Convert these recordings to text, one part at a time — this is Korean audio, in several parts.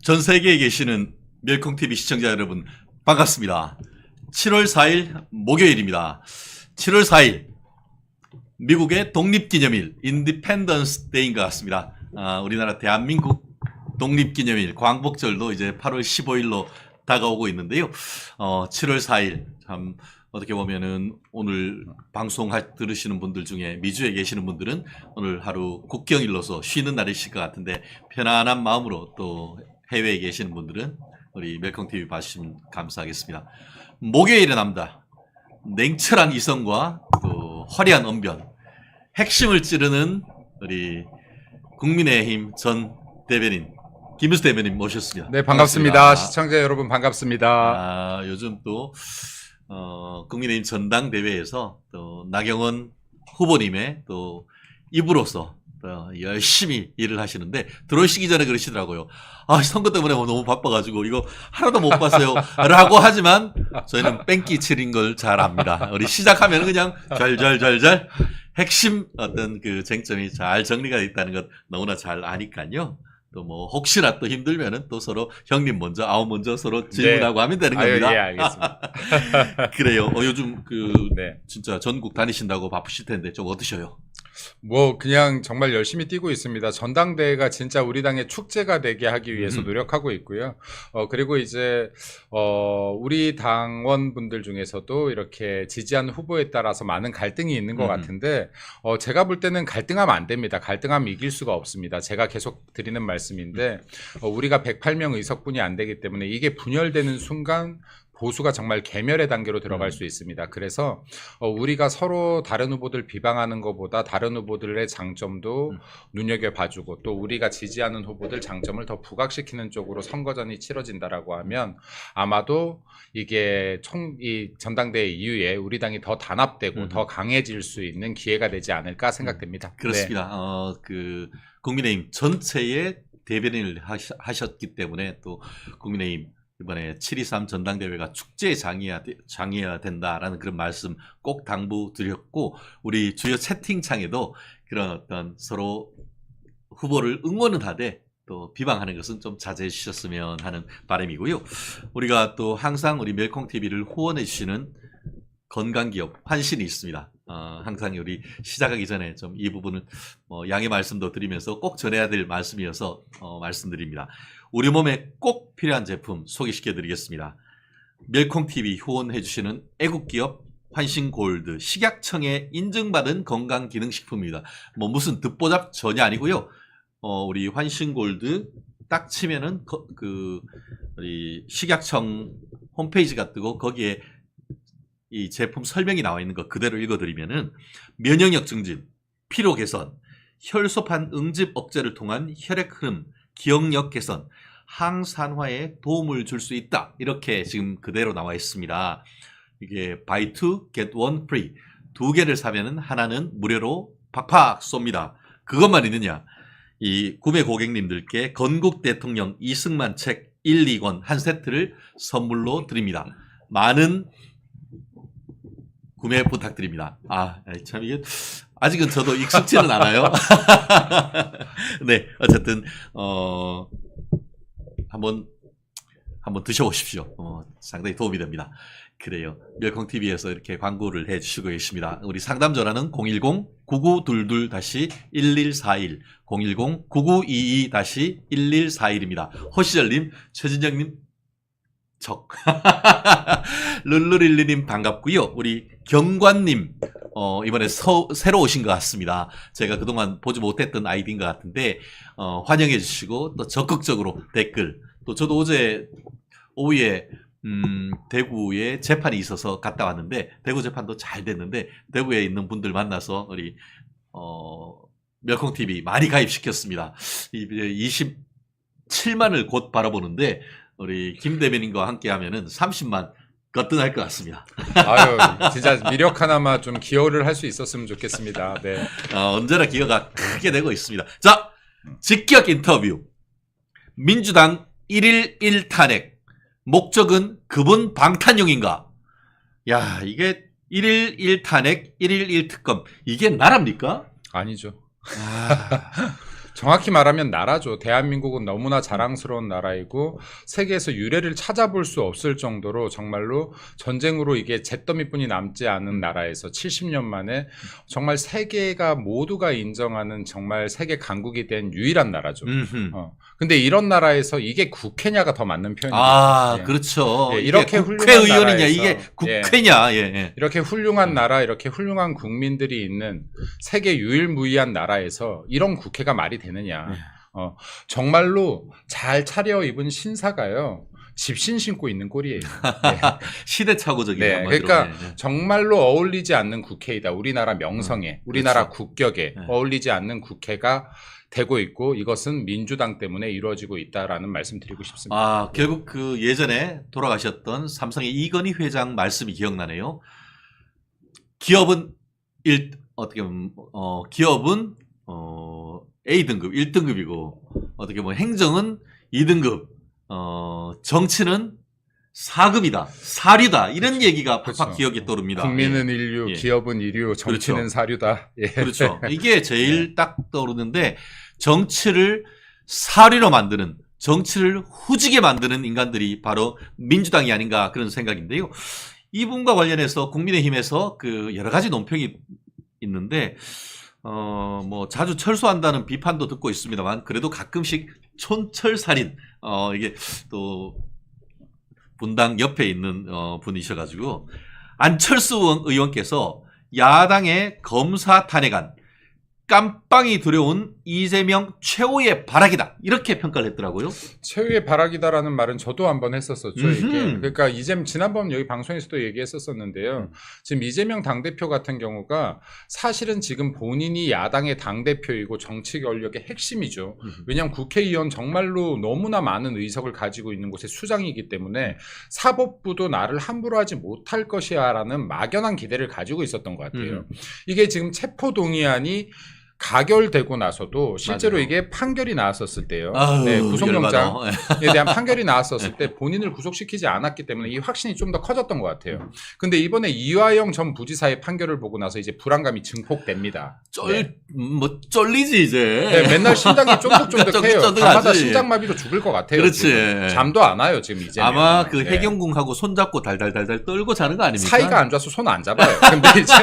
전 세계에 계시는 멸콩TV 시청자 여러분 반갑습니다. 7월 4일 목요일입니다. 7월 4일 미국의 독립기념일 인디펜던스 데이인 것 같습니다. 우리나라 대한민국 독립기념일 광복절도 이제 8월 15일로 다가오고 있는데요. 7월 4일 참 어떻게 보면은 오늘 방송 들으시는 분들 중에 미주에 계시는 분들은 오늘 하루 국경일로서 쉬는 날이실 것 같은데 편안한 마음으로 또 해외에 계시는 분들은 우리 멸콩TV 봐주시면 감사하겠습니다. 목요일에 남다. 냉철한 이성과 또 화려한 언변, 핵심을 찌르는 우리 국민의힘 전 대변인 김은수 대변인 모셨습니다. 네, 반갑습니다. 시청자 여러분 반갑습니다. 요즘 또 국민의힘 전당대회에서 또 나경원 후보님의 또 입으로서 또 열심히 일을 하시는데 들어오시기 전에 그러시더라고요. 선거 때문에 너무 바빠가지고 이거 하나도 못 봤어요. 라고 하지만 저희는 뺑기 치린 걸 잘 압니다. 우리 시작하면 그냥 절절절절 핵심 어떤 그 쟁점이 잘 정리가 있다는 것 너무나 잘 아니까요. 또 뭐 혹시나 또 힘들면은 또 서로 형님 먼저 아우 먼저 서로 질문하고 하면 되는 겁니다. 예, 알겠습니다. 그래요. 요즘 진짜 전국 다니신다고 바쁘실 텐데 좀 어떠셔요? 뭐 그냥 정말 열심히 뛰고 있습니다. 전당대회가 진짜 우리 당의 축제가 되게 하기 위해서 노력하고 있고요. 그리고 이제 우리 당원분들 중에서도 이렇게 지지하는 후보에 따라서 많은 갈등이 있는 것 같은데 제가 볼 때는 갈등하면 안 됩니다. 갈등하면 이길 수가 없습니다. 제가 계속 드리는 말씀인데 우리가 108명 의석분이 안 되기 때문에 이게 분열되는 순간 보수가 정말 괴멸의 단계로 들어갈 수 있습니다. 그래서 우리가 서로 다른 후보들 비방하는 것보다 다른 후보들의 장점도 눈여겨봐주고 또 우리가 지지하는 후보들 장점을 더 부각시키는 쪽으로 선거전이 치러진다라고 하면 아마도 이게 이 전당대회 이후에 우리 당이 더 단합되고 더 강해질 수 있는 기회가 되지 않을까 생각됩니다. 그렇습니다. 네. 국민의힘 전체의 대변인을 하셨기 때문에 또 국민의힘 이번에 7.23 전당대회가 축제의 장이어야 된다라는 그런 말씀 꼭 당부드렸고 우리 주요 채팅창에도 그런 어떤 서로 후보를 응원은 하되 또 비방하는 것은 좀 자제해 주셨으면 하는 바람이고요. 우리가 또 항상 우리 멸콩TV를 후원해 주시는 건강기업 환신이 있습니다. 항상 우리 시작하기 전에 좀 이 부분을 양해 말씀도 드리면서 꼭 전해야 될 말씀이어서 말씀드립니다. 우리 몸에 꼭 필요한 제품 소개시켜 드리겠습니다. 멸콩TV 후원해 주시는 애국기업 환신골드 식약청에 인증받은 건강기능식품입니다. 무슨 듣보잡 전혀 아니고요. 우리 환신골드 딱 치면은 우리 식약청 홈페이지가 뜨고 거기에 이 제품 설명이 나와 있는 거 그대로 읽어드리면은 면역력 증진, 피로 개선, 혈소판 응집 억제를 통한 혈액 흐름, 기억력 개선, 항산화에 도움을 줄 수 있다. 이렇게 지금 그대로 나와 있습니다. 이게 buy two get one free. 두 개를 사면은 하나는 무료로 팍팍 쏩니다. 그것만 있느냐? 이 구매 고객님들께 건국 대통령 이승만 책 1, 2권 한 세트를 선물로 드립니다. 많은 구매 부탁드립니다. 참 이게 아직은 저도 익숙지는 않아요. 네, 어쨌든 한번 드셔보십시오. 상당히 도움이 됩니다. 그래요. 멸콩TV에서 이렇게 광고를 해주시고 계십니다. 우리 상담 전화는 010-9922-1141, 010-9922-1141입니다. 허시절님, 최진정님, 룰루릴리님 반갑고요. 우리 경관님 이번에 새로 오신 것 같습니다. 제가 그동안 보지 못했던 아이디인 것 같은데 환영해 주시고 또 적극적으로 댓글 또 저도 어제 오후에 대구에 재판이 있어서 갔다 왔는데 대구 재판도 잘 됐는데 대구에 있는 분들 만나서 우리 멸콩TV 많이 가입시켰습니다. 27만을 곧 바라보는데 우리 김 대변인과 함께 하면은 30만 거뜬할 것 같습니다. 진짜 미력 하나만 좀 기여를 할 수 있었으면 좋겠습니다. 네. 언제나 기여가 크게 되고 있습니다. 자, 직격 인터뷰. 민주당 1일 1탄핵. 목적은 그분 방탄용인가? 야, 이게 1일 1탄핵, 1일 1특검. 이게 나랍니까? 아니죠. 정확히 말하면 나라죠. 대한민국은 너무나 자랑스러운 나라이고 세계에서 유례를 찾아볼 수 없을 정도로 정말로 전쟁으로 이게 잿더미뿐이 남지 않은 나라에서 70년 만에 정말 세계가 모두가 인정하는 정말 세계 강국이 된 유일한 나라죠. 근데 이런 나라에서 이게 국회냐가 더 맞는 표현이죠. 아, 그렇죠. 예, 이렇게 국회의원이냐, 나라에서, 이게 국회냐, 예. 이렇게 훌륭한 나라, 이렇게 훌륭한 국민들이 있는 세계 유일무이한 나라에서 이런 국회가 말이 되느냐. 정말로 잘 차려입은 신사가요. 집신 신고 있는 꼴이에요. 네. 시대착오적인 네, 한마디로. 그러니까 예. 정말로 어울리지 않는 국회이다. 우리나라 명성에, 우리나라 그렇죠. 국격에 네. 어울리지 않는 국회가 되고 있고 이것은 민주당 때문에 이루어지고 있다라는 말씀 드리고 싶습니다. 아, 결국 그 예전에 돌아가셨던 삼성의 이건희 회장 말씀이 기억나네요. 기업은 어떻게 보면 기업은 A등급 1등급이고 어떻게 보면 행정은 2등급, 정치는 4급이다, 사류다 이런 얘기가 팍팍 그렇죠. 기억에 떠오릅니다. 국민은 예. 인류, 예. 기업은 이류, 정치는 그렇죠. 사류다. 예. 그렇죠. 이게 제일 딱 떠오르는데 정치를 사류로 만드는, 정치를 후지게 만드는 인간들이 바로 민주당이 아닌가 그런 생각인데요. 이분과 관련해서 국민의힘에서 그 여러 가지 논평이 있는데 뭐 자주 철수한다는 비판도 듣고 있습니다만 그래도 가끔씩 촌철살인 이게 또 분당 옆에 있는 분이셔가지고 안철수 의원께서 야당의 검사 탄핵안 깜빵이 두려운 이재명 최후의 발악이다 이렇게 평가를 했더라고요. 최후의 발악이다라는 말은 저도 한번 했었었죠. 이게. 그러니까 지난번 여기 방송에서도 얘기했었었는데요. 지금 이재명 당대표 같은 경우가 사실은 지금 본인이 야당의 당대표이고 정치 권력의 핵심이죠. 왜냐하면 국회의원 정말로 너무나 많은 의석을 가지고 있는 곳의 수장이기 때문에 사법부도 나를 함부로 하지 못할 것이야 라는 막연한 기대를 가지고 있었던 것 같아요. 이게 지금 체포동의안이 가결되고 나서도 실제로 맞아요. 이게 판결이 나왔었을 때요. 아유, 네, 구속영장에 열받아. 대한 판결이 나왔었을 때 본인을 구속시키지 않았기 때문에 이 확신이 좀 더 커졌던 것 같아요. 근데 이번에 이화영 전 부지사의 판결을 보고 나서 이제 불안감이 증폭됩니다. 쫄리지 이제. 네, 맨날 심장이 쫀득쫀득해요. 쫀득쫀득하지. 밤마다 심장마비로 죽을 것 같아요. 그렇지. 지금. 잠도 안 와요 지금 이제. 아마 그 해경궁하고 손잡고 달달달달 떨고 자는 거 아닙니까? 사이가 안 좋아서 손 안 잡아요. 근데 이제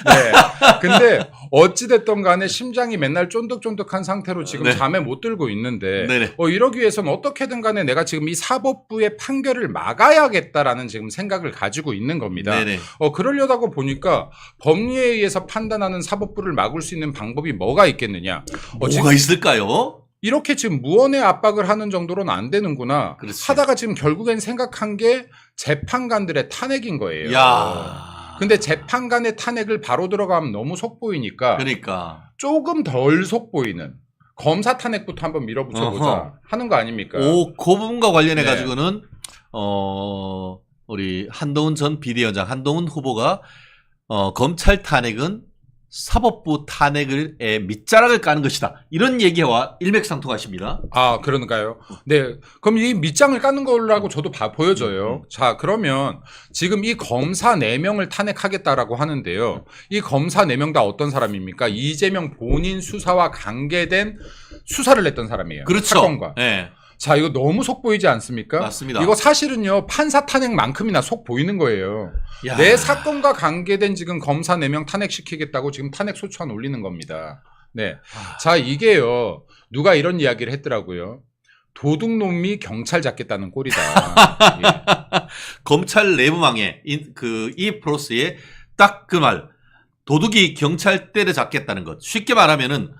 네. 근데 어찌됐든 간에 심장이 맨날 쫀득쫀득한 상태로 지금 네. 잠에 못 들고 있는데 네네. 이러기 위해서는 어떻게든 간에 내가 지금 이 사법부의 판결을 막아야겠다라는 지금 생각을 가지고 있는 겁니다. 네네. 그러려다가 보니까 법리에 의해서 판단하는 사법부를 막을 수 있는 방법이 뭐가 있겠느냐. 뭐가 지금 있을까요? 이렇게 지금 무언의 압박을 하는 정도로는 안 되는구나 그렇지. 하다가 지금 결국엔 생각한 게 재판관들의 탄핵인 거예요. 야. 근데 재판관의 탄핵을 바로 들어가면 너무 속보이니까 그러니까. 조금 덜 속보이는 검사 탄핵부터 한번 밀어붙여보자 어허. 하는 거 아닙니까? 그 부분과 관련해 네. 가지고는 우리 한동훈 전 비대위원장 한동훈 후보가 검찰 탄핵은 사법부 탄핵에 밑자락을 까는 것이다. 이런 얘기와 일맥상통하십니다. 아, 그런가요? 네. 그럼 이 밑장을 까는 거라고 저도 보여져요. 자, 그러면 지금 이 검사 4명을 탄핵하겠다라고 하는데요. 이 검사 4명 다 어떤 사람입니까? 이재명 본인 수사와 관계된 수사를 했던 사람이에요. 그렇죠. 사건과. 네. 자, 이거 너무 속 보이지 않습니까? 맞습니다. 이거 사실은요, 판사 탄핵만큼이나 속 보이는 거예요. 야. 내 사건과 관계된 지금 검사 4명 탄핵시키겠다고 지금 탄핵 소추안 올리는 겁니다. 네. 자, 이게요, 누가 이런 이야기를 했더라고요. 도둑놈이 경찰 잡겠다는 꼴이다. 예. 검찰 내부망에 이 프로스에 딱 그 말. 도둑이 경찰 때려잡겠다는 것. 쉽게 말하면은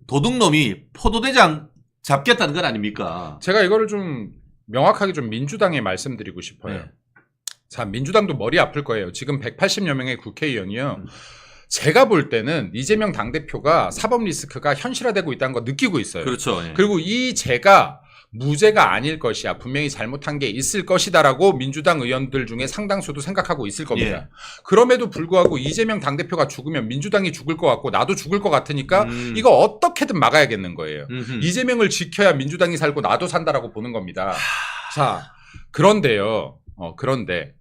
도둑놈이 포도대장 잡겠다는 건 아닙니까? 제가 이거를 좀 명확하게 좀 민주당에 말씀드리고 싶어요. 네. 자, 민주당도 머리 아플 거예요. 지금 180여 명의 국회의원이요. 제가 볼 때는 이재명 당대표가 사법 리스크가 현실화되고 있다는 거 느끼고 있어요. 그렇죠. 예. 그리고 이 죄가 무죄가 아닐 것이야. 분명히 잘못한 게 있을 것이다라고 민주당 의원들 중에 상당수도 생각하고 있을 겁니다. 예. 그럼에도 불구하고 이재명 당대표가 죽으면 민주당이 죽을 것 같고 나도 죽을 것 같으니까 이거 어떻게든 막아야겠는 거예요. 이재명을 지켜야 민주당이 살고 나도 산다라고 보는 겁니다. 자, 그런데요. 그런데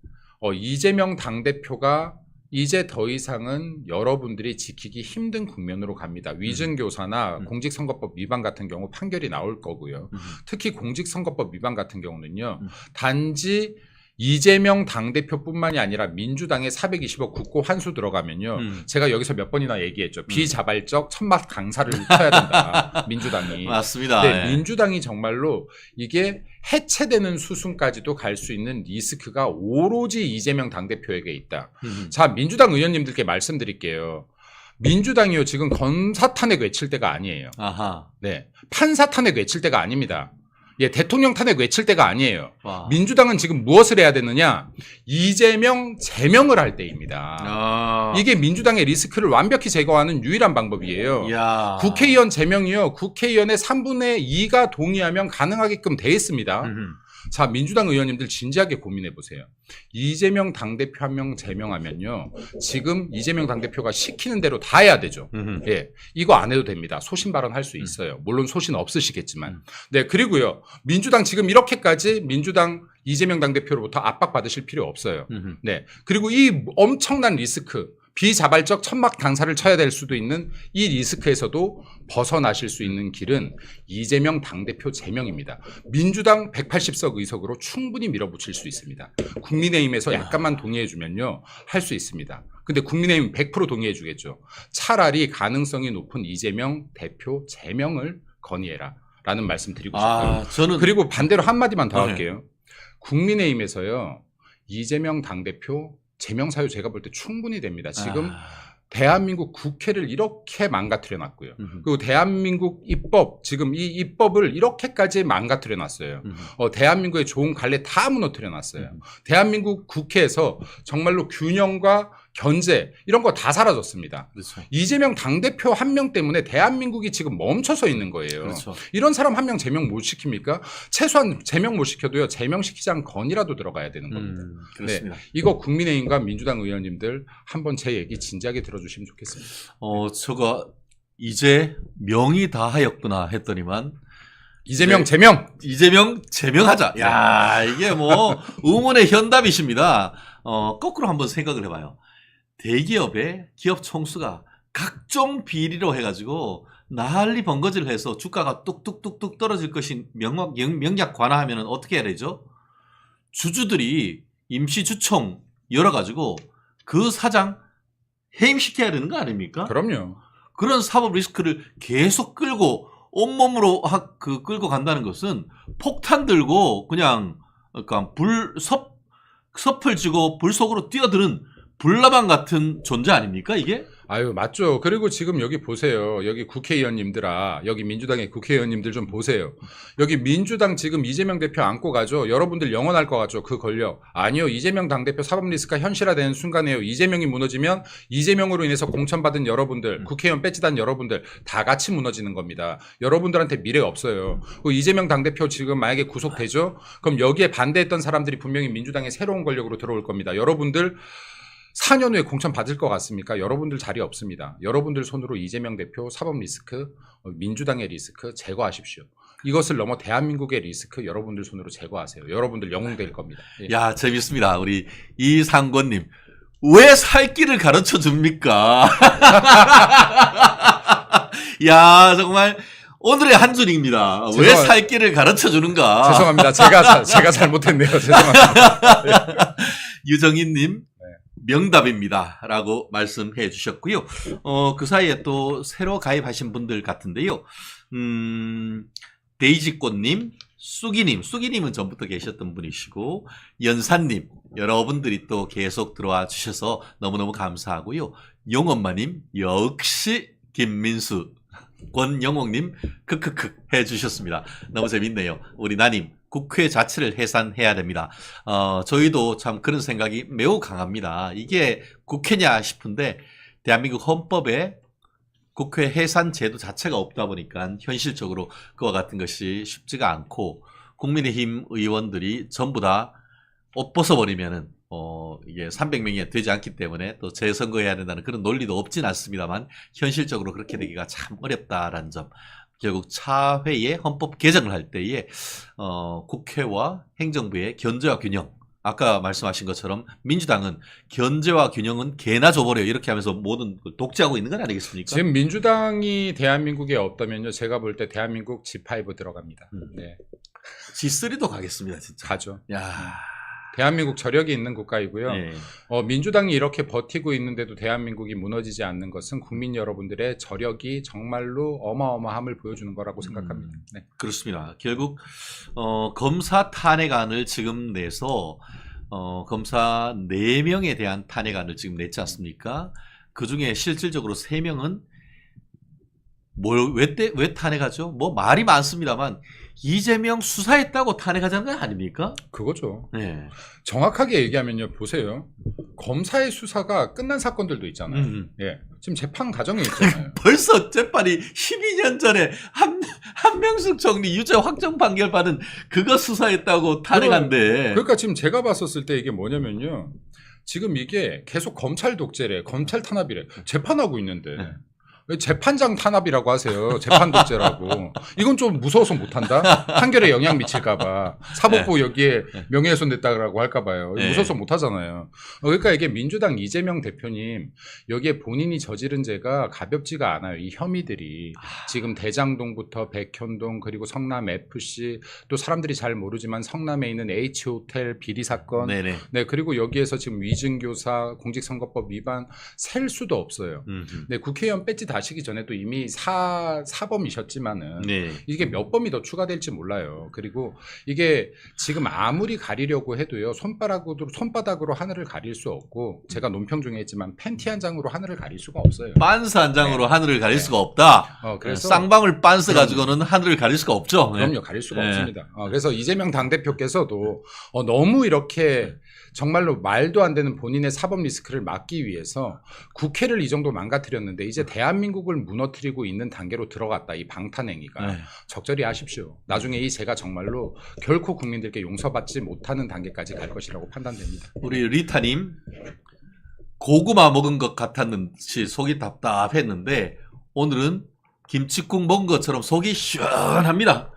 이재명 당대표가 이제 더 이상은 여러분들이 지키기 힘든 국면으로 갑니다. 위증교사나 공직선거법 위반 같은 경우 판결이 나올 거고요. 특히 공직선거법 위반 같은 경우는요. 단지 이재명 당대표뿐만이 아니라 민주당의 420억 국고 환수 들어가면요. 제가 여기서 몇 번이나 얘기했죠. 비자발적 천막 강사를 쳐야 된다. 민주당이. 맞습니다. 네, 예. 민주당이 정말로 이게 해체되는 수순까지도 갈 수 있는 리스크가 오로지 이재명 당대표에게 있다. 자, 민주당 의원님들께 말씀드릴게요. 민주당이요, 지금 검사 탄핵 외칠 때가 아니에요. 아하. 네. 판사 탄핵 외칠 때가 아닙니다. 예, 대통령 탄핵 외칠 때가 아니에요. 와. 민주당은 지금 무엇을 해야 되느냐? 이재명 제명을 할 때입니다. 아. 이게 민주당의 리스크를 완벽히 제거하는 유일한 방법이에요. 야. 국회의원 제명이요. 국회의원의 3분의 2가 동의하면 가능하게끔 돼 있습니다. 자, 민주당 의원님들 진지하게 고민해 보세요. 이재명 당대표 한 명 제명하면요. 지금 이재명 당대표가 시키는 대로 다 해야 되죠. 예. 이거 안 해도 됩니다. 소신 발언할 수 있어요. 물론 소신 없으시겠지만. 네, 그리고요. 민주당 지금 이렇게까지 민주당 이재명 당대표로부터 압박받으실 필요 없어요. 네. 그리고 이 엄청난 리스크, 비자발적 천막 강사를 쳐야 될 수도 있는 이 리스크에서도 벗어나실 수 있는 길은 이재명 당대표 제명입니다. 민주당 180석 의석으로 충분히 밀어붙일 수 있습니다. 국민의힘에서 약간만 동의해주면요. 할 수 있습니다. 근데 국민의힘 100% 동의해주겠죠. 차라리 가능성이 높은 이재명 대표 제명을 건의해라 라는 말씀 드리고 싶어요. 아, 저는 그리고 반대로 한마디만 더 네. 할게요. 국민의힘에서요. 이재명 당대표 제명 사유 제가 볼 때 충분히 됩니다. 지금 대한민국 국회를 이렇게 망가뜨려 놨고요. 그리고 대한민국 입법, 지금 이 입법을 이렇게까지 망가뜨려 놨어요. 대한민국의 좋은 관례 다 무너뜨려 놨어요. 대한민국 국회에서 정말로 균형과 견제 이런 거 다 사라졌습니다. 그렇죠. 이재명 당대표 한 명 때문에 대한민국이 지금 멈춰서 있는 거예요. 그렇죠. 이런 사람 한 명 제명 못 시킵니까? 최소한 제명 못 시켜도요. 제명시키지 않은 건이라도 들어가야 되는 겁니다. 그렇습니다. 네, 이거 국민의힘과 민주당 의원님들 한번 제 얘기 진지하게 들어주시면 좋겠습니다. 저거 이제 명이 다 하였구나 했더니만 이재명 네. 제명! 이재명 제명하자. 야, 이게 뭐 의문의 현답이십니다. 거꾸로 한번 생각을 해봐요. 대기업의 기업 총수가 각종 비리로 해가지고 난리 번거지를 해서 주가가 뚝뚝뚝뚝 떨어질 것인 명약 관화하면 어떻게 해야 되죠? 주주들이 임시주총 열어가지고 그 사장 해임시켜야 되는 거 아닙니까? 그럼요. 그런 사법 리스크를 계속 끌고 온몸으로 끌고 간다는 것은 폭탄 들고 그냥 그러니까 섭을 쥐고 불 속으로 뛰어드는 불나방 같은 존재 아닙니까 이게? 아유, 맞죠. 그리고 지금 여기 보세요. 여기 국회의원님들아, 여기 민주당의 국회의원님들 좀 보세요. 여기 민주당 지금 이재명 대표 안고 가죠. 여러분들 영원할 것 같죠. 그 권력. 아니요. 이재명 당대표 사법 리스크가 현실화되는 순간에요. 이재명이 무너지면 이재명으로 인해서 공천받은 여러분들, 국회의원 배지단 여러분들 다 같이 무너지는 겁니다. 여러분들한테 미래 없어요. 그 이재명 당대표 지금 만약에 구속되죠? 그럼 여기에 반대했던 사람들이 분명히 민주당의 새로운 권력으로 들어올 겁니다. 여러분들 4년 후에 공천 받을 것 같습니까? 여러분들 자리 없습니다. 여러분들 손으로 이재명 대표 사법 리스크, 민주당의 리스크 제거하십시오. 이것을 넘어 대한민국의 리스크 여러분들 손으로 제거하세요. 여러분들 영웅될 겁니다. 예. 야, 재밌습니다. 우리 이상권님. 왜 살 길을 가르쳐 줍니까? 야, 정말 오늘의 한 줄입니다. 왜 살 길을 가르쳐 주는가? 죄송합니다. 제가 잘못했네요. 죄송합니다. 유정인님. 명답입니다. 라고 말씀해 주셨고요. 그 사이에 또 새로 가입하신 분들 같은데요. 데이지꽃님, 쑥이님은 전부터 계셨던 분이시고, 연산님, 여러분들이 또 계속 들어와 주셔서 너무너무 감사하고요. 용엄마님, 역시 김민수, 권영옥님, 크크크 해주셨습니다. 너무 재밌네요. 우리 나님. 국회 자체를 해산해야 됩니다. 저희도 참 그런 생각이 매우 강합니다. 이게 국회냐 싶은데 대한민국 헌법에 국회 해산 제도 자체가 없다 보니까 현실적으로 그와 같은 것이 쉽지가 않고 국민의힘 의원들이 전부 다 옷 벗어버리면은 이게 300명이 되지 않기 때문에 또 재선거해야 된다는 그런 논리도 없진 않습니다만 현실적으로 그렇게 되기가 참 어렵다라는 점. 결국 차회의 헌법 개정을 할 때에 국회와 행정부의 견제와 균형 아까 말씀하신 것처럼 민주당은 견제와 균형은 개나 줘버려 이렇게 하면서 모든 걸 독재하고 있는 건 아니겠습니까? 지금 민주당이 대한민국에 없다면요, 제가 볼 때 대한민국 G5 들어갑니다. 네, G3도 가겠습니다, 진짜. 가죠. 야, 대한민국 저력이 있는 국가이고요. 네. 민주당이 이렇게 버티고 있는데도 대한민국이 무너지지 않는 것은 국민 여러분들의 저력이 정말로 어마어마함을 보여주는 거라고 생각합니다. 네. 그렇습니다. 결국 검사 탄핵안을 지금 내서 검사 4명에 대한 탄핵안을 지금 냈지 않습니까? 그중에 실질적으로 3명은 왜 탄핵하죠? 뭐 말이 많습니다만 이재명 수사했다고 탄핵하자는 거 아닙니까? 그거죠. 네. 정확하게 얘기하면요, 보세요. 검사의 수사가 끝난 사건들도 있잖아요. 예, 지금 재판 과정에 있잖아요. 벌써 재판이 12년 전에 한명숙 총리 유죄 확정 판결 받은 그거 수사했다고 탄핵한데. 그러니까 지금 제가 봤었을 때 이게 뭐냐면요, 지금 이게 계속 검찰 독재래, 검찰 탄압이래, 재판하고 있는데 네. 왜 재판장 탄압이라고 하세요? 재판 독재라고. 이건 좀 무서워서 못한다? 판결에 영향 미칠까봐. 사법부 여기에 명예훼손 됐다고 할까봐요. 네. 무서워서 못하잖아요. 그러니까 이게 민주당 이재명 대표님, 여기에 본인이 저지른 죄가 가볍지가 않아요. 이 혐의들이. 지금 대장동부터 백현동, 그리고 성남 FC, 또 사람들이 잘 모르지만 성남에 있는 H호텔 비리 사건. 네네. 네, 그리고 여기에서 지금 위증교사, 공직선거법 위반 셀 수도 없어요. 네, 국회의원 배지 다시기 전에도 이미 사범이셨지만은 네. 이게 몇 범이 더 추가될지 몰라요. 그리고 이게 지금 아무리 가리려고 해도요, 손바닥으로 하늘을 가릴 수 없고, 제가 논평 중에 했지만 팬티 한 장으로 하늘을 가릴 수가 없어요. 빤스 한 장으로 네. 하늘을 가릴 네. 수가 없다. 그래서 쌍방울 빤스 가지고는 하늘을 가릴 수가 없죠. 네. 그럼요, 가릴 수가 네. 없습니다. 그래서 이재명 당대표께서도 너무 이렇게 정말로 말도 안 되는 본인의 사법 리스크를 막기 위해서 국회를 이 정도 망가뜨렸는데 이제 대한민국을 무너뜨리고 있는 단계로 들어갔다. 이 방탄행위가. 네. 적절히 하십시오. 나중에 이 죄가 정말로 결코 국민들께 용서받지 못하는 단계까지 갈 것이라고 판단됩니다. 우리 리타님 고구마 먹은 것 같았는지 속이 답답했는데 오늘은 김치국 먹은 것처럼 속이 시원합니다.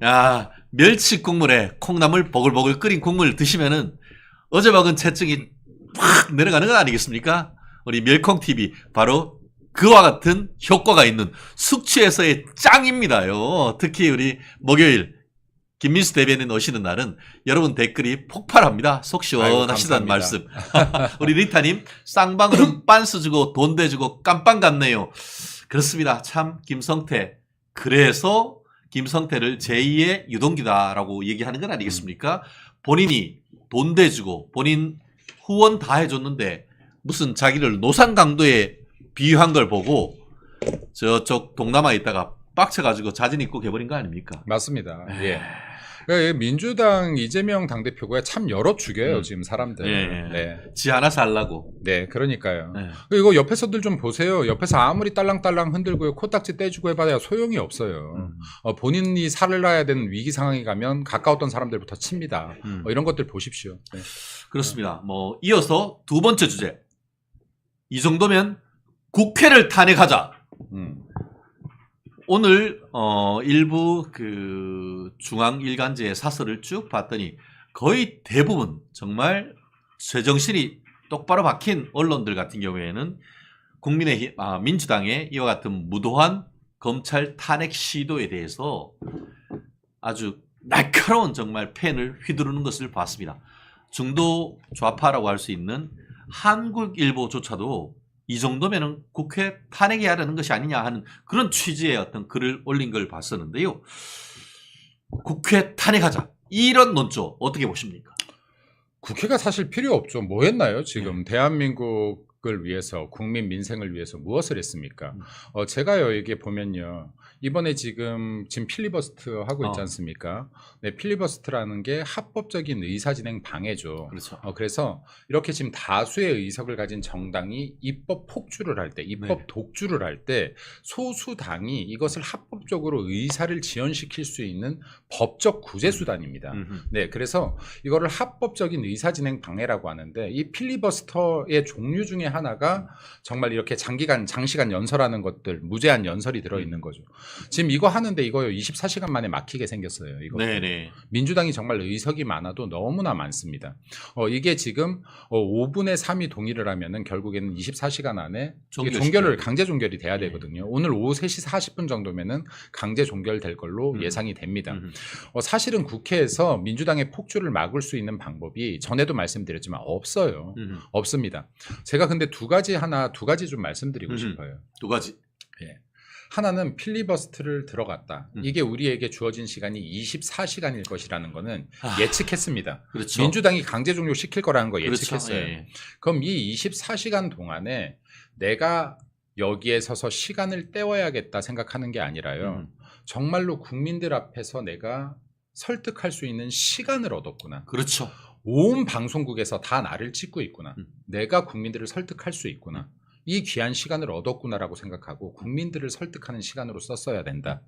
야, 멸치 국물에 콩나물 보글보글 끓인 국물 드시면은 어제 먹은 체증이 확 내려가는 건 아니겠습니까? 우리 멸콩TV 바로 그와 같은 효과가 있는 숙취해소의 짱입니다요. 특히 우리 목요일 김민수 대변인 오시는 날은 여러분 댓글이 폭발합니다. 속 시원하시다는 말씀. 우리 리타님 쌍방울은 빤스 주고 돈 대주고 깜빵 갔네요. 그렇습니다. 참 김성태. 그래서 김성태를 제2의 유동규다라고 얘기하는 건 아니겠습니까? 본인이 돈 대주고 본인 후원 다 해줬는데 무슨 자기를 노상강도에 비유한 걸 보고 저쪽 동남아에 있다가 빡쳐가지고 자진 입국해버린 거 아닙니까? 맞습니다. 예. 그러니까 민주당 이재명 당대표가 참 여러 죽여요, 지금 사람들. 예. 네. 지 하나 살라고. 네, 그러니까요. 네. 이거 옆에서들 좀 보세요. 옆에서 아무리 딸랑딸랑 흔들고요, 코딱지 떼주고 해봐야 소용이 없어요. 본인이 살아야 되는 위기 상황에 가면 가까웠던 사람들부터 칩니다. 이런 것들 보십시오. 네. 그렇습니다. 뭐 이어서 두 번째 주제. 이 정도면 국회를 탄핵하자. 오늘 일부 그 중앙 일간지의 사설을 쭉 봤더니 거의 대부분 정말 제정신이 똑바로 박힌 언론들 같은 경우에는 민주당의 이와 같은 무도한 검찰 탄핵 시도에 대해서 아주 날카로운 정말 펜을 휘두르는 것을 봤습니다. 중도 좌파라고 할 수 있는 한국일보조차도 이 정도면은 국회 탄핵해야 하는 것이 아니냐 하는 그런 취지의 어떤 글을 올린 걸 봤었는데요. 국회 탄핵하자. 이런 논조 어떻게 보십니까? 국회가 사실 필요 없죠. 뭐 했나요? 지금 대한민국을 위해서, 국민 민생을 위해서 무엇을 했습니까? 제가요, 이게 보면요, 이번에 지금 필리버스터 하고 있지 않습니까? 네, 필리버스터라는 게 합법적인 의사진행 방해죠. 그렇죠. 그래서 이렇게 지금 다수의 의석을 가진 정당이 입법 폭주를 할 때, 입법 독주를 할 때 소수당이 이것을 합법적으로 의사를 지연시킬 수 있는 법적 구제 수단입니다. 네, 그래서 이거를 합법적인 의사진행 방해라고 하는데, 이 필리버스터의 종류 중에 하나가 정말 이렇게 장시간 연설하는 것들, 무제한 연설이 들어있는 거죠. 지금 이거 하는데 이거 24시간 만에 막히게 생겼어요. 이거. 네네. 민주당이 정말 의석이 많아도 너무나 많습니다. 이게 지금 5분의 3이 동의를 하면은 결국에는 24시간 안에 이게 강제 종결이 돼야 되거든요. 오늘 오후 3시 40분 정도면은 강제 종결될 걸로 예상이 됩니다. 사실은 국회에서 민주당의 폭주를 막을 수 있는 방법이 전에도 말씀드렸지만 없어요. 없습니다. 제가 근데 두 가지 좀 말씀드리고 싶어요. 두 가지. 예. 하나는 필리버스트를 들어갔다. 이게 우리에게 주어진 시간이 24시간일 것이라는 거는 예측했습니다. 그렇죠. 민주당이 강제 종료시킬 거라는 거 예측했어요. 그렇죠. 예. 그럼 이 24시간 동안에 내가 여기에 서서 시간을 때워야겠다 생각하는 게 아니라요. 정말로 국민들 앞에서 내가 설득할 수 있는 시간을 얻었구나. 그렇죠. 온 방송국에서 다 나를 찍고 있구나. 내가 국민들을 설득할 수 있구나. 이 귀한 시간을 얻었구나라고 생각하고 국민들을 설득하는 시간으로 썼어야 된다.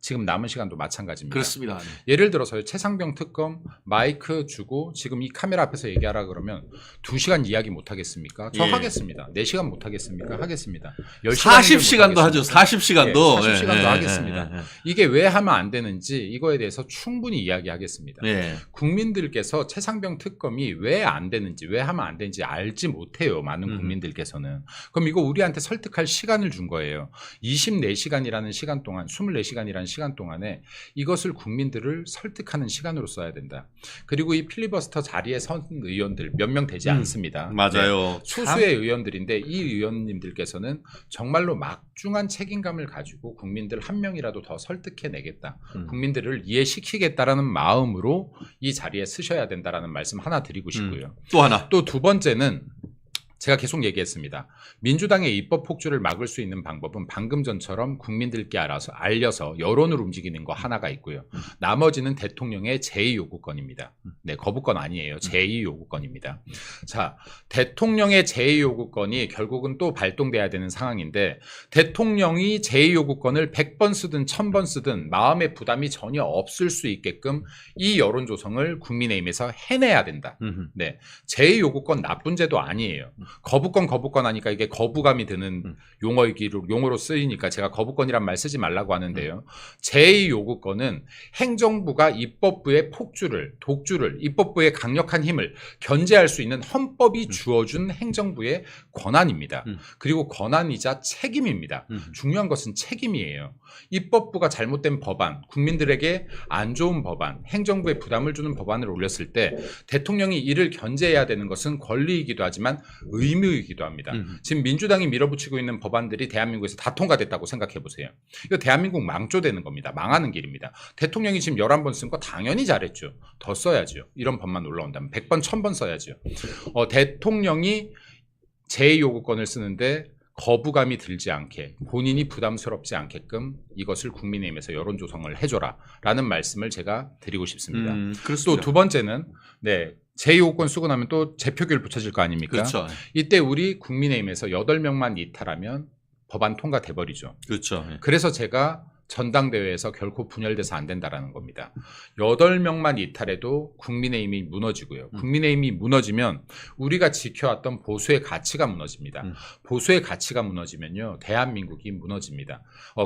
지금 남은 시간도 마찬가지입니다. 그렇습니다. 네. 예를 들어서 최상병 특검 마이크 주고 지금 이 카메라 앞에서 얘기하라 그러면 2시간 이야기 못 하겠습니까? 저 예. 하겠습니다. 4시간 못 하겠습니까? 하겠습니다. 40시간도 하죠. 40시간도. 40시간도 하겠습니다. 이게 왜 하면 안 되는지 이거에 대해서 충분히 이야기하겠습니다. 예. 국민들께서 최상병 특검이 왜 안 되는지, 왜 하면 안 되는지 알지 못해요. 많은 국민들께서는. 그럼 이거 우리한테 설득할 시간을 준 거예요. 24시간이라는 시간 동안, 24시간이라는 시간 동안에 이것을 국민들을 설득하는 시간으로 써야 된다. 그리고 이 필리버스터 자리에 선 의원들 몇 명 되지 않습니다. 맞아요. 네, 소수의 의원들인데 이 의원님들께서는 정말로 막중한 책임감을 가지고 국민들 한 명이라도 더 설득해내겠다. 국민들을 이해시키겠다라는 마음으로 이 자리에 서셔야 된다라는 말씀 하나 드리고 싶고요. 또 하나. 또 두 번째는 제가 계속 얘기했습니다. 민주당의 입법 폭주를 막을 수 있는 방법은 방금 전처럼 국민들께 알려서 여론을 움직이는 거 하나가 있고요. 나머지는 대통령의 제2요구권입니다. 네, 거부권 아니에요. 제2요구권입니다. 자, 대통령의 제2요구권이 결국은 또 발동돼야 되는 상황인데 대통령이 제2요구권을 100번 쓰든 1000번 쓰든 마음의 부담이 전혀 없을 수 있게끔 이 여론 조성을 국민의힘에서 해내야 된다. 네, 제2요구권 나쁜 제도 아니에요. 거부권 하니까 이게 거부감이 드는 용어로 쓰이니까 제가 거부권이란 말 쓰지 말라고 하는데요. 제2요구권은 행정부가 입법부의 독주를 입법부의 강력한 힘을 견제할 수 있는 헌법이 주어준 행정부의 권한입니다. 그리고 권한이자 책임입니다. 중요한 것은 책임이에요. 입법부가 잘못된 법안, 국민들에게 안 좋은 법안, 행정부에 부담을 주는 법안을 올렸을 때 대통령이 이를 견제해야 되는 것은 권리이기도 하지만 의무이기도 합니다. 지금 민주당이 밀어붙이고 있는 법안들이 대한민국에서 다 통과됐다고 생각해 보세요. 이거 대한민국 망조되는 겁니다. 망하는 길입니다. 대통령이 지금 11번 쓴 거 당연히 잘했죠. 더 써야죠. 이런 법만 올라온다면 100번, 1000번 써야죠. 대통령이 제2요구권을 쓰는데 거부감이 들지 않게 본인이 부담스럽지 않게끔 이것을 국민의힘에서 여론 조성을 해줘라 라는 말씀을 제가 드리고 싶습니다. 또 두 번째는 네, 제2요구권 쓰고 나면 또 재표결 붙여질 거 아닙니까? 그렇죠. 이때 우리 국민의힘에서 8명만 이탈하면 법안 통과돼 버리죠. 그렇죠. 그래서 제가 전당대회에서 결코 분열돼서 안 된다라는 겁니다. 8명만 이탈해도 국민의힘이 무너지고요. 국민의힘이 무너지면 우리가 지켜왔던 보수의 가치가 무너집니다. 보수의 가치가 무너지면요. 대한민국이 무너집니다.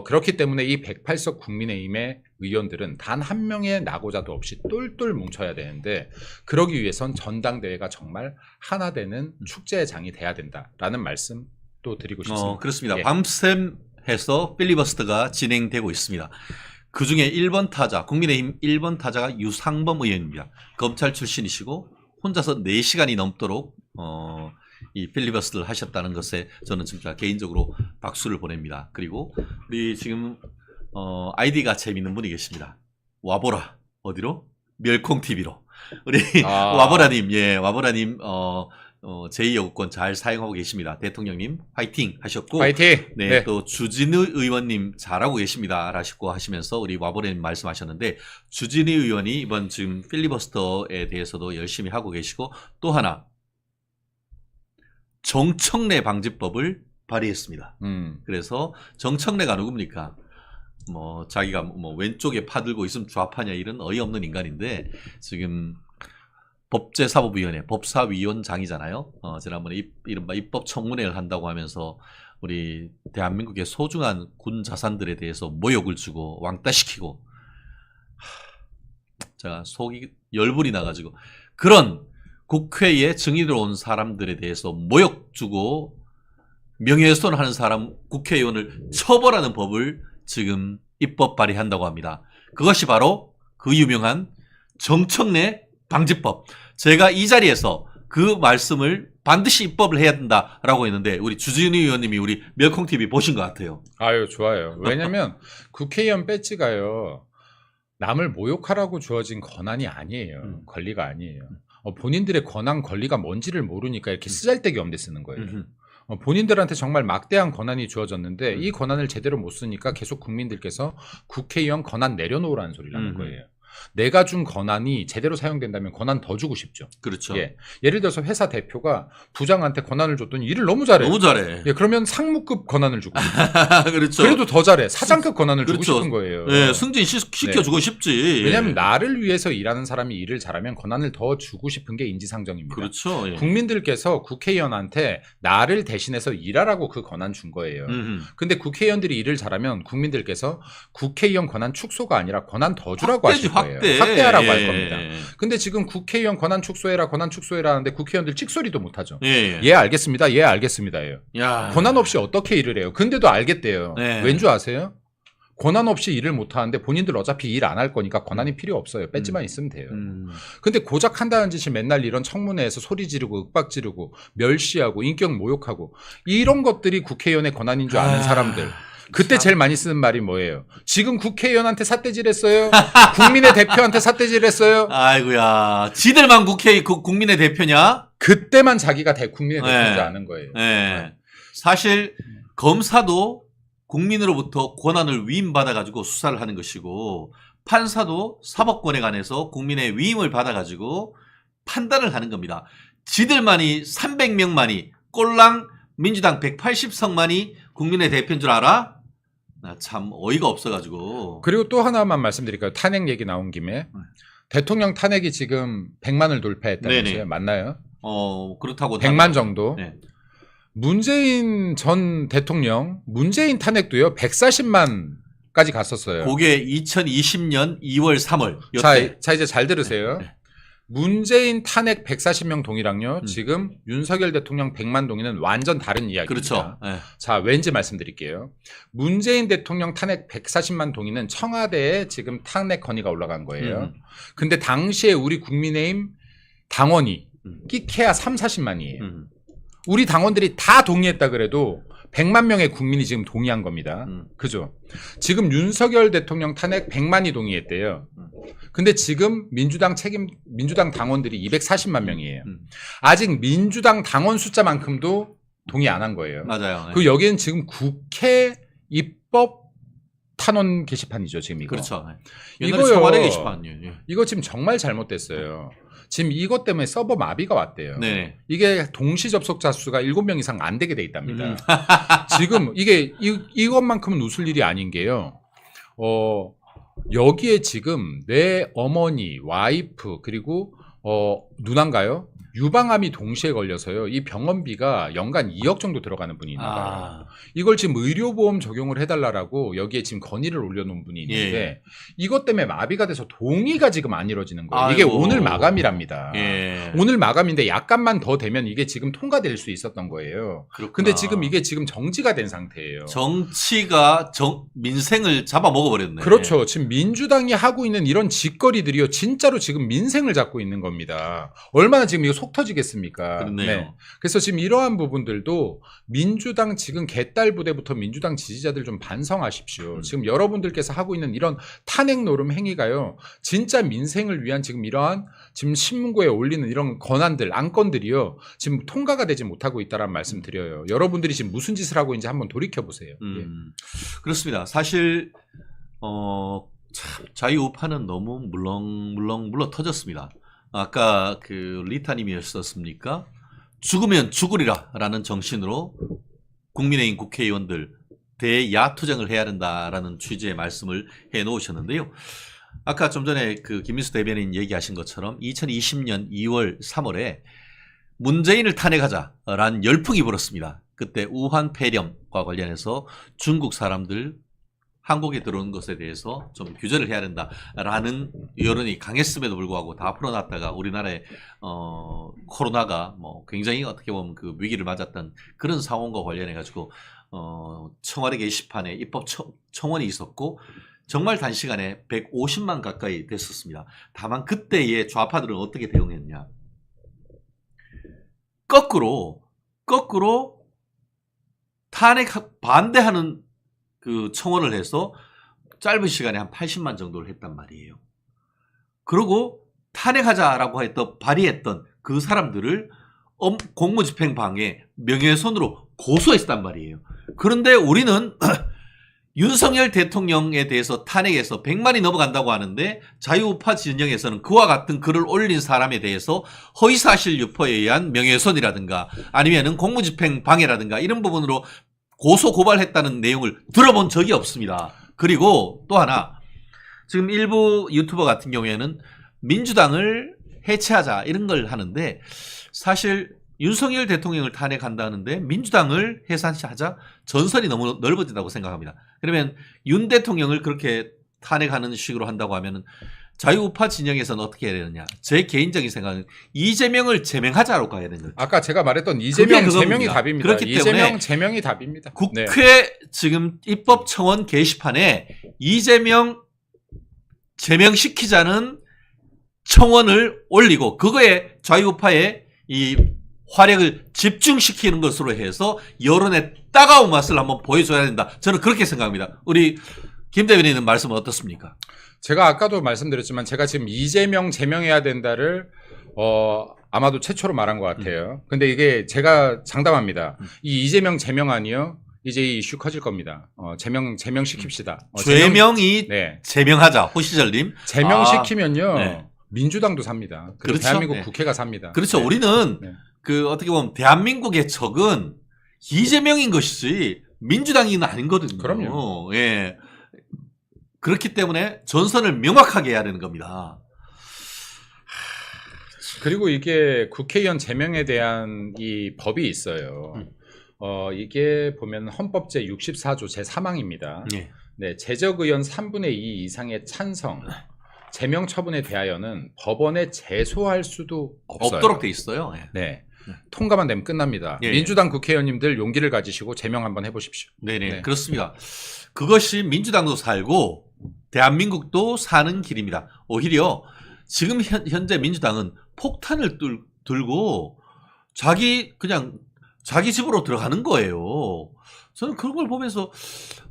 그렇기 때문에 이 108석 국민의힘의 의원들은 단 한 명의 낙오자도 없이 똘똘 뭉쳐야 되는데 그러기 위해선 전당대회가 정말 하나 되는 축제의 장이 돼야 된다라는 말씀 또 드리고 싶습니다. 그렇습니다. 예. 밤샘 해서 필리버스터가 진행되고 있습니다. 그중에 1번 타자, 국민의힘 1번 타자가 유상범 의원입니다. 검찰 출신이시고 혼자서 4시간이 넘도록 이 필리버스터를 하셨다는 것에 저는 진짜 개인적으로 박수를 보냅니다. 그리고 우리 지금 아이디가 재밌는 분이 계십니다. 와보라. 어디로? 멸콩TV로. 우리 와보라님, 예, 와보라님, 제2요구권 잘 사용하고 계십니다. 대통령님 화이팅 하셨고, 화이팅! 네, 네. 또 주진우 의원님 잘하고 계십니다. 라시고 하시면서 우리 와보라님 말씀하셨는데, 주진우 의원이 이번 지금 필리버스터에 대해서도 열심히 하고 계시고, 또 하나, 정청래 방지법을 발의했습니다. 그래서 정청래가 누굽니까? 자기가 왼쪽에 파들고 있으면 좌파냐 이런 어이없는 인간인데, 지금 법제사법위원회 법사위원장이잖아요. 지난번에 이른바 입법청문회를 한다고 하면서 우리 대한민국의 소중한 군 자산들에 대해서 모욕을 주고 왕따시키고 제가 속이 열불이 나가지고 그런 국회에 증인으로 온 사람들에 대해서 모욕 주고 명예훼손하는 사람 국회의원을 처벌하는 법을 지금 입법 발의한다고 합니다. 그것이 바로 그 유명한 정청래 방지법. 제가 이 자리에서 그 말씀을 반드시 입법을 해야 된다라고 했는데 우리 주진우 의원님이 우리 멸콩TV 보신 것 같아요. 아유, 좋아요. 왜냐면 국회의원 배지가요. 남을 모욕하라고 주어진 권한이 아니에요. 권리가 아니에요. 본인들의 권한, 권리가 뭔지를 모르니까 이렇게 쓰잘데기 없는 데 쓰는 거예요. 본인들한테 정말 막대한 권한이 주어졌는데 이 권한을 제대로 못 쓰니까 계속 국민들께서 국회의원 권한 내려놓으라는 소리를 하는 거예요. 내가 준 권한이 제대로 사용된다면 권한 더 주고 싶죠. 그렇죠. 예. 예를 들어서 회사 대표가 부장한테 권한을 줬더니 일을 너무 잘해. 너무 잘해. 예, 그러면 상무급 권한을 주고 그렇죠. 그래도 더 잘해. 사장급 권한을 그렇죠. 주고 싶은 거예요. 네, 승진 시켜주고 싶지. 왜냐하면 나를 위해서 일하는 사람이 일을 잘하면 권한을 더 주고 싶은 게 인지상정입니다. 그렇죠. 예. 국민들께서 국회의원한테 나를 대신해서 일하라고 그 권한 준 거예요. 근데 국회의원들이 일을 잘하면 국민들께서 국회의원 권한 축소가 아니라 권한 더 주라고 하실 거예요. 확대하라고 할 겁니다. 근데 지금 국회의원 권한 축소해라 하는데 국회의원들 찍소리도 못하죠. 예, 알겠습니다. 예, 알겠습니다예요. 권한 없이 어떻게 일을 해요? 근데도 알겠대요. 왠 줄 아세요? 권한 없이 일을 못하는데 본인들 어차피 일 안 할 거니까 권한이 필요 없어요. 배지만 있으면 돼요. 근데 고작 한다는 짓이 맨날 이런 청문회에서 소리 지르고 윽박 지르고 멸시하고 인격 모욕하고 이런 것들이 국회의원의 권한인 줄 아는 사람들. 그때 제일 많이 쓰는 말이 뭐예요? 지금 국회의원한테 삿대질했어요? 국민의 대표한테 삿대질했어요? 아이고야, 지들만 국민의 대표냐? 그때만 자기가 국민의 대표인 줄 아는 거예요. 네. 사실 검사도 국민으로부터 권한을 위임받아가지고 수사를 하는 것이고 판사도 사법권에 관해서 국민의 위임을 받아가지고 판단을 하는 겁니다. 지들만이 300명만이 꼴랑 민주당 180석만이 국민의 대표인 줄 알아? 나 참 어이가 없어가지고. 그리고 또 하나만 말씀드릴까요? 탄핵 얘기 나온 김에 대통령 탄핵이 지금 100만을 돌파했다면서요? 맞나요? 그렇다고 100만 정도. 네. 문재인 전 대통령 문재인 탄핵도요 140만까지 갔었어요. 그게 2020년 2월 3월. 자 이제 잘 들으세요. 네. 문재인 탄핵 140명 동의랑요. 지금 윤석열 대통령 100만 동의는 완전 다른 이야기입니다. 그렇죠. 네. 자, 왠지 말씀드릴게요. 문재인 대통령 탄핵 140만 동의는 청와대에 지금 탄핵 건의가 올라간 거예요. 근데 당시에 우리 국민의힘 당원이 끼케야 3, 40만이에요. 우리 당원들이 다 동의했다 그래도 100만 명의 국민이 지금 동의한 겁니다. 그죠? 지금 윤석열 대통령 탄핵 100만이 동의했대요. 근데 지금 민주당 당원들이 240만 명이에요. 아직 민주당 당원 숫자만큼도 동의 안 한 거예요. 맞아요. 네. 그 여기는 지금 국회 입법 탄원 게시판이죠, 지금 이거. 그렇죠. 옛날에 청와대 게시판이요. 이거 지금 정말 잘못됐어요. 지금 이것 때문에 서버 마비가 왔대요. 네. 이게 동시 접속자 수가 7명 이상 안 되게 돼 있답니다. 지금 이것만큼은 웃을 일이 아닌 게요. 여기에 지금 내 어머니, 와이프 그리고 누나인가요? 유방암이 동시에 걸려서요. 이 병원비가 연간 2억 정도 들어가는 분이 있나 봐요. 이걸 지금 의료보험 적용을 해달라고 여기에 지금 건의를 올려놓은 분이 있는데 이것 때문에 마비가 돼서 동의가 지금 안 이루어지는 거예요. 이게 오늘 마감이랍니다. 오늘 마감인데 약간만 더 되면 이게 지금 통과될 수 있었던 거예요. 근데 지금 이게 지금 정지가 된 상태예요. 정치가 민생을 잡아먹어버렸네. 그렇죠. 지금 민주당이 하고 있는 이런 짓거리들이요. 진짜로 지금 민생을 잡고 있는 겁니다. 얼마나 지금 이거 속 터지겠습니까? 그렇네요. 네. 그래서 지금 이러한 부분들도 민주당 지금 개딸 부대부터 민주당 지지자들 좀 반성하십시오. 지금 여러분들께서 하고 있는 이런 탄핵 노름 행위가요. 진짜 민생을 위한 지금 이러한 지금 신문고에 올리는 이런 권한들, 안건들이요. 지금 통과가 되지 못하고 있다는 말씀 드려요. 여러분들이 지금 무슨 짓을 하고 있는지 한번 돌이켜보세요. 그렇습니다. 사실 참 자유우파는 너무 물렁 터졌습니다. 아까 그 리타님이었습니까? 죽으면 죽으리라 라는 정신으로 국민의힘 국회의원들 대야투쟁을 해야 된다라는 취지의 말씀을 해놓으셨는데요. 아까 좀 전에 그 김민수 대변인 얘기하신 것처럼 2020년 2월, 3월에 문재인을 탄핵하자라는 열풍이 불었습니다. 그때 우한 폐렴과 관련해서 중국 사람들 한국에 들어오는 것에 대해서 좀 규제를 해야 된다라는 여론이 강했음에도 불구하고 다 풀어놨다가 우리나라의 코로나가 뭐 굉장히 어떻게 보면 그 위기를 맞았던 그런 상황과 관련해 가지고 청와대 게시판에 입법 청원이 있었고 정말 단시간에 150만 가까이 됐었습니다. 다만 그때의 좌파들은 어떻게 대응했냐? 거꾸로 탄핵 반대하는 그 청원을 해서 짧은 시간에 한 80만 정도를 했단 말이에요. 그리고 탄핵하자라고 발의했던 그 사람들을 공무집행방해 명예훼손으로 고소했단 말이에요. 그런데 우리는 윤석열 대통령에 대해서 탄핵해서 100만이 넘어간다고 하는데 자유우파 진영에서는 그와 같은 글을 올린 사람에 대해서 허위사실 유포에 의한 명예훼손이라든가 아니면은 공무집행방해라든가 이런 부분으로 고소 고발했다는 내용을 들어본 적이 없습니다. 그리고 또 하나 지금 일부 유튜버 같은 경우에는 민주당을 해체하자 이런 걸 하는데 사실 윤석열 대통령을 탄핵한다는데 민주당을 해산하자 전선이 너무 넓어진다고 생각합니다. 그러면 윤 대통령을 그렇게 탄핵하는 식으로 한다고 하면은 자유우파 진영에서는 어떻게 해야 되느냐. 제 개인적인 생각은 이재명을 제명하자로 가야 되는 거죠. 아까 제가 말했던 이재명 그게 제명이 그겁니다. 답입니다. 그렇기 이재명 때문에 제명이 답입니다. 국회 네. 지금 입법청원 게시판에 이재명 제명시키자는 청원을 올리고 그거에 자유우파의 이 화력을 집중시키는 것으로 해서 여론의 따가운 맛을 한번 보여줘야 된다. 저는 그렇게 생각합니다. 우리 김 대변인은 말씀은 어떻습니까? 제가 아까도 말씀드렸지만 제가 지금 이재명 제명해야 된다를 아마도 최초로 말한 것 같아요. 근데 이게 제가 장담합니다. 이 이재명 제명안이요. 이제 이 이슈 커질 겁니다. 제명시킵시다. 죄명이 네. 제명하자. 호시절님. 제명시키면요. 네. 민주당도 삽니다. 그리고 그렇죠. 대한민국 네. 국회가 삽니다. 그렇죠. 네. 우리는 네. 그 어떻게 보면 대한민국의 적은 이재명인 것이지 민주당이 아니거든요. 그럼요. 예. 그렇기 때문에 전선을 명확하게 해야 되는 겁니다. 그리고 이게 국회의원 제명에 대한 이 법이 있어요. 이게 보면 헌법 제64조 제3항입니다. 예. 네, 재적 의원 3분의 2 이상의 찬성, 제명 처분에 대하여는 법원에 제소할 수도 없어요. 없도록 돼 있어요. 예. 네. 통과만 되면 끝납니다. 예. 민주당 국회의원님들 용기를 가지시고 제명 한번 해보십시오. 네네. 네. 그렇습니다. 그것이 민주당도 살고 대한민국도 사는 길입니다. 오히려 지금 현재 민주당은 폭탄을 들고 그냥 자기 집으로 들어가는 거예요. 저는 그런 걸 보면서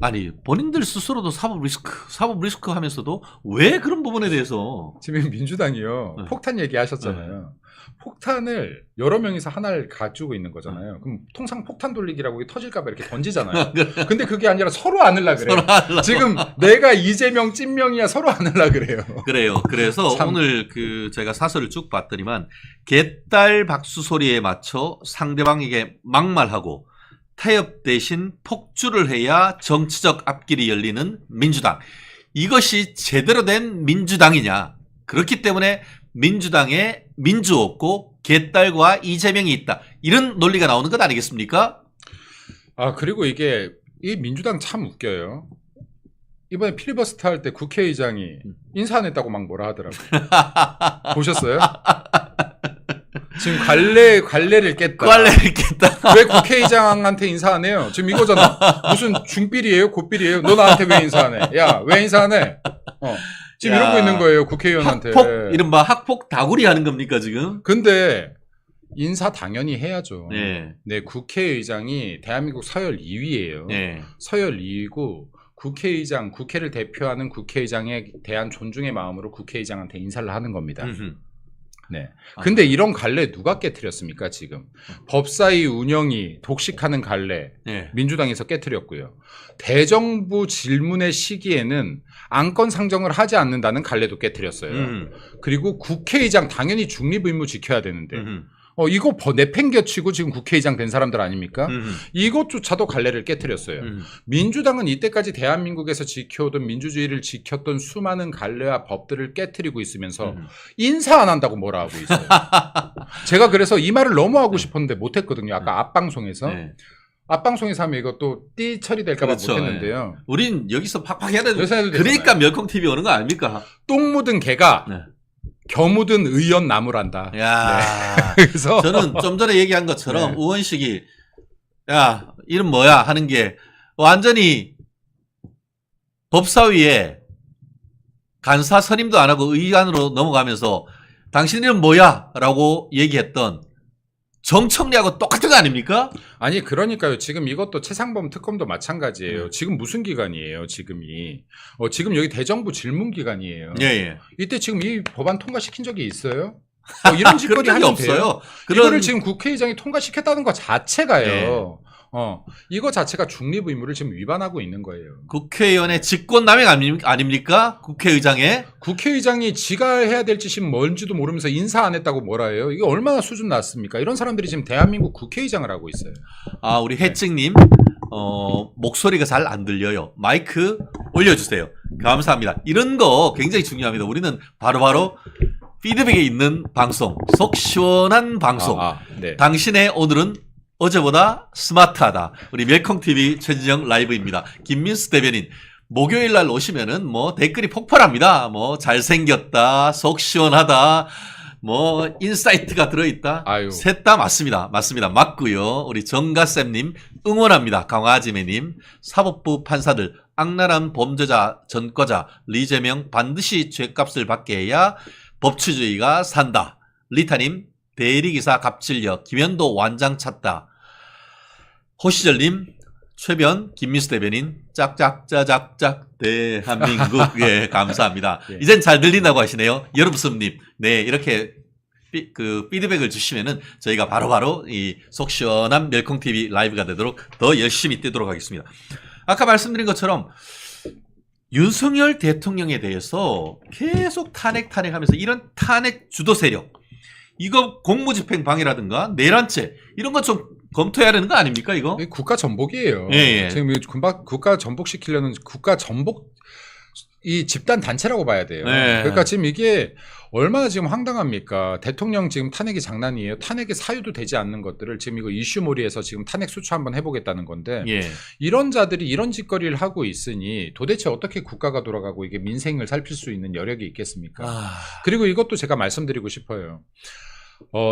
아니 본인들 스스로도 사법 리스크 하면서도 왜 그런 부분에 대해서 지금 민주당이요. 폭탄 얘기하셨잖아요. 폭탄을 여러 명이서 하나를 가지고 있는 거잖아요. 그럼 통상 폭탄 돌리기라고 이게 터질까 봐 이렇게 던지잖아요. 근데 그게 아니라 서로 안으려 그래요. 지금 내가 이재명 찐명이야 서로 안으려 그래요. 그래요. 그래서 참. 오늘 제가 사설을 쭉 봤더니만 개딸 박수 소리에 맞춰 상대방에게 막말하고 타협 대신 폭주를 해야 정치적 앞길이 열리는 민주당. 이것이 제대로 된 민주당이냐. 그렇기 때문에 민주당에 민주 없고 개딸과 이재명이 있다. 이런 논리가 나오는 것 아니겠습니까? 아, 그리고 이 민주당 참 웃겨요. 이번에 필리버스터 할 때 국회의장이 인사 안 했다고 막 뭐라 하더라고요. 보셨어요? 지금 관례를 깼다. 관례를 깼다. 왜 국회의장한테 인사 안 해요? 지금 이거잖아. 무슨 중필이에요? 고필이에요? 너 나한테 왜 인사 안 해? 야, 왜 인사 안 해? 지금 이러고 있는 거예요, 국회의원한테. 이른바 학폭 다구리 하는 겁니까, 지금? 근데 인사 당연히 해야죠. 네. 네, 국회의장이 대한민국 서열 2위예요. 네. 서열 2위고 국회를 대표하는 국회의장에 대한 존중의 마음으로 국회의장한테 인사를 하는 겁니다. 네. 근데 이런 관례 누가 깨트렸습니까, 지금? 법사위 운영이 독식하는 관례 네. 민주당에서 깨트렸고요. 대정부 질문의 시기에는 안건 상정을 하지 않는다는 관례도 깨트렸어요. 그리고 국회의장 당연히 중립 의무 지켜야 되는데 이거 내팽겨치고 지금 국회의장 된 사람들 아닙니까? 음. 이것조차도 갈래를 깨뜨렸어요. 민주당은 이때까지 대한민국에서 지켜오던 민주주의를 지켰던 수많은 갈래와 법들을 깨뜨리고 있으면서 인사 안 한다고 뭐라 하고 있어요. 제가 그래서 이 말을 너무 하고 싶었는데 못했거든요. 아까 앞방송에서. 네. 앞방송에서 하면 이것도 띠 처리될까 봐 그렇죠. 못했는데요. 우린 여기서 팍팍 해야 되는 여기서 해도 그러니까 되잖아요. 멸콩 TV 오는 거 아닙니까? 똥 묻은 개가 네. 겨 묻은 의원 나무란다. 야, 그래서 저는 좀 전에 얘기한 것처럼 네. 우원식이 야 이름 뭐야 하는 게 완전히 법사위에 간사 선임도 안 하고 의안으로 넘어가면서 당신 이름 뭐야?라고 얘기했던 정청래하고 똑같은 거 아닙니까? 아니 그러니까요. 지금 이것도 최상범 특검도 마찬가지예요. 지금 무슨 기간이에요? 지금이 지금 여기 대정부 질문 기간이에요. 예. 이때 지금 이 법안 통과시킨 적이 있어요? 이런 짓거리 그런 적이 하면 돼요? 없어요. 이거를 지금 국회의장이 통과시켰다는 것 자체가요. 네. 이거 자체가 중립 의무를 지금 위반하고 있는 거예요. 국회의원의 직권남용 아닙니까? 국회의장의 국회의장이 지가 해야 될 짓이 뭔지도 모르면서 인사 안 했다고 뭐라 해요? 이게 얼마나 수준 낮습니까? 이런 사람들이 지금 대한민국 국회의장을 하고 있어요. 우리 해증님 목소리가 잘 안 들려요. 마이크 올려주세요. 감사합니다. 이런 거 굉장히 중요합니다. 우리는 바로바로 피드백에 있는 방송, 속 시원한 방송. 네. 당신의 오늘은 어제보다 스마트하다. 우리 멜콩TV 최진영 라이브입니다. 김민수 대변인. 목요일 날 오시면은 뭐 댓글이 폭발합니다. 뭐 잘생겼다, 속 시원하다, 뭐 인사이트가 들어있다. 셋 다 맞습니다. 맞습니다. 맞고요. 우리 정가쌤님 응원합니다. 강화지매님. 사법부 판사들 악랄한 범죄자 전과자 리재명 반드시 죄값을 받게 해야 법치주의가 산다. 리타님 대리기사 갑질력 김현도 완장 찾다. 호시절님 최변 김민수 대변인 짝짝짜짝짝 대한민국 예 감사합니다. 예. 이젠 잘 들린다고 하시네요. 여름숨님 네 이렇게 피드백을 주시면은 저희가 바로바로 이 속 시원한 멜콩 TV 라이브가 되도록 더 열심히 뛰도록 하겠습니다. 아까 말씀드린 것처럼 윤석열 대통령에 대해서 계속 탄핵하면서 이런 탄핵 주도 세력 이거 공무집행 방해라든가 내란죄 이런 것 좀 검토해야 되는 거 아닙니까 이거? 국가 전복이에요. 예. 지금 국가 전복시키려는 국가 전복 이 집단 단체라고 봐야 돼요. 네. 그러니까 지금 이게 얼마나 지금 황당합니까? 대통령 지금 탄핵이 장난이에요. 탄핵의 사유도 되지 않는 것들을 지금 이거 이슈몰이에서 지금 탄핵 수출 한번 해보겠다는 건데 예. 이런 자들이 이런 짓거리를 하고 있으니 도대체 어떻게 국가가 돌아가고 이게 민생을 살필 수 있는 여력이 있겠습니까? 그리고 이것도 제가 말씀드리고 싶어요.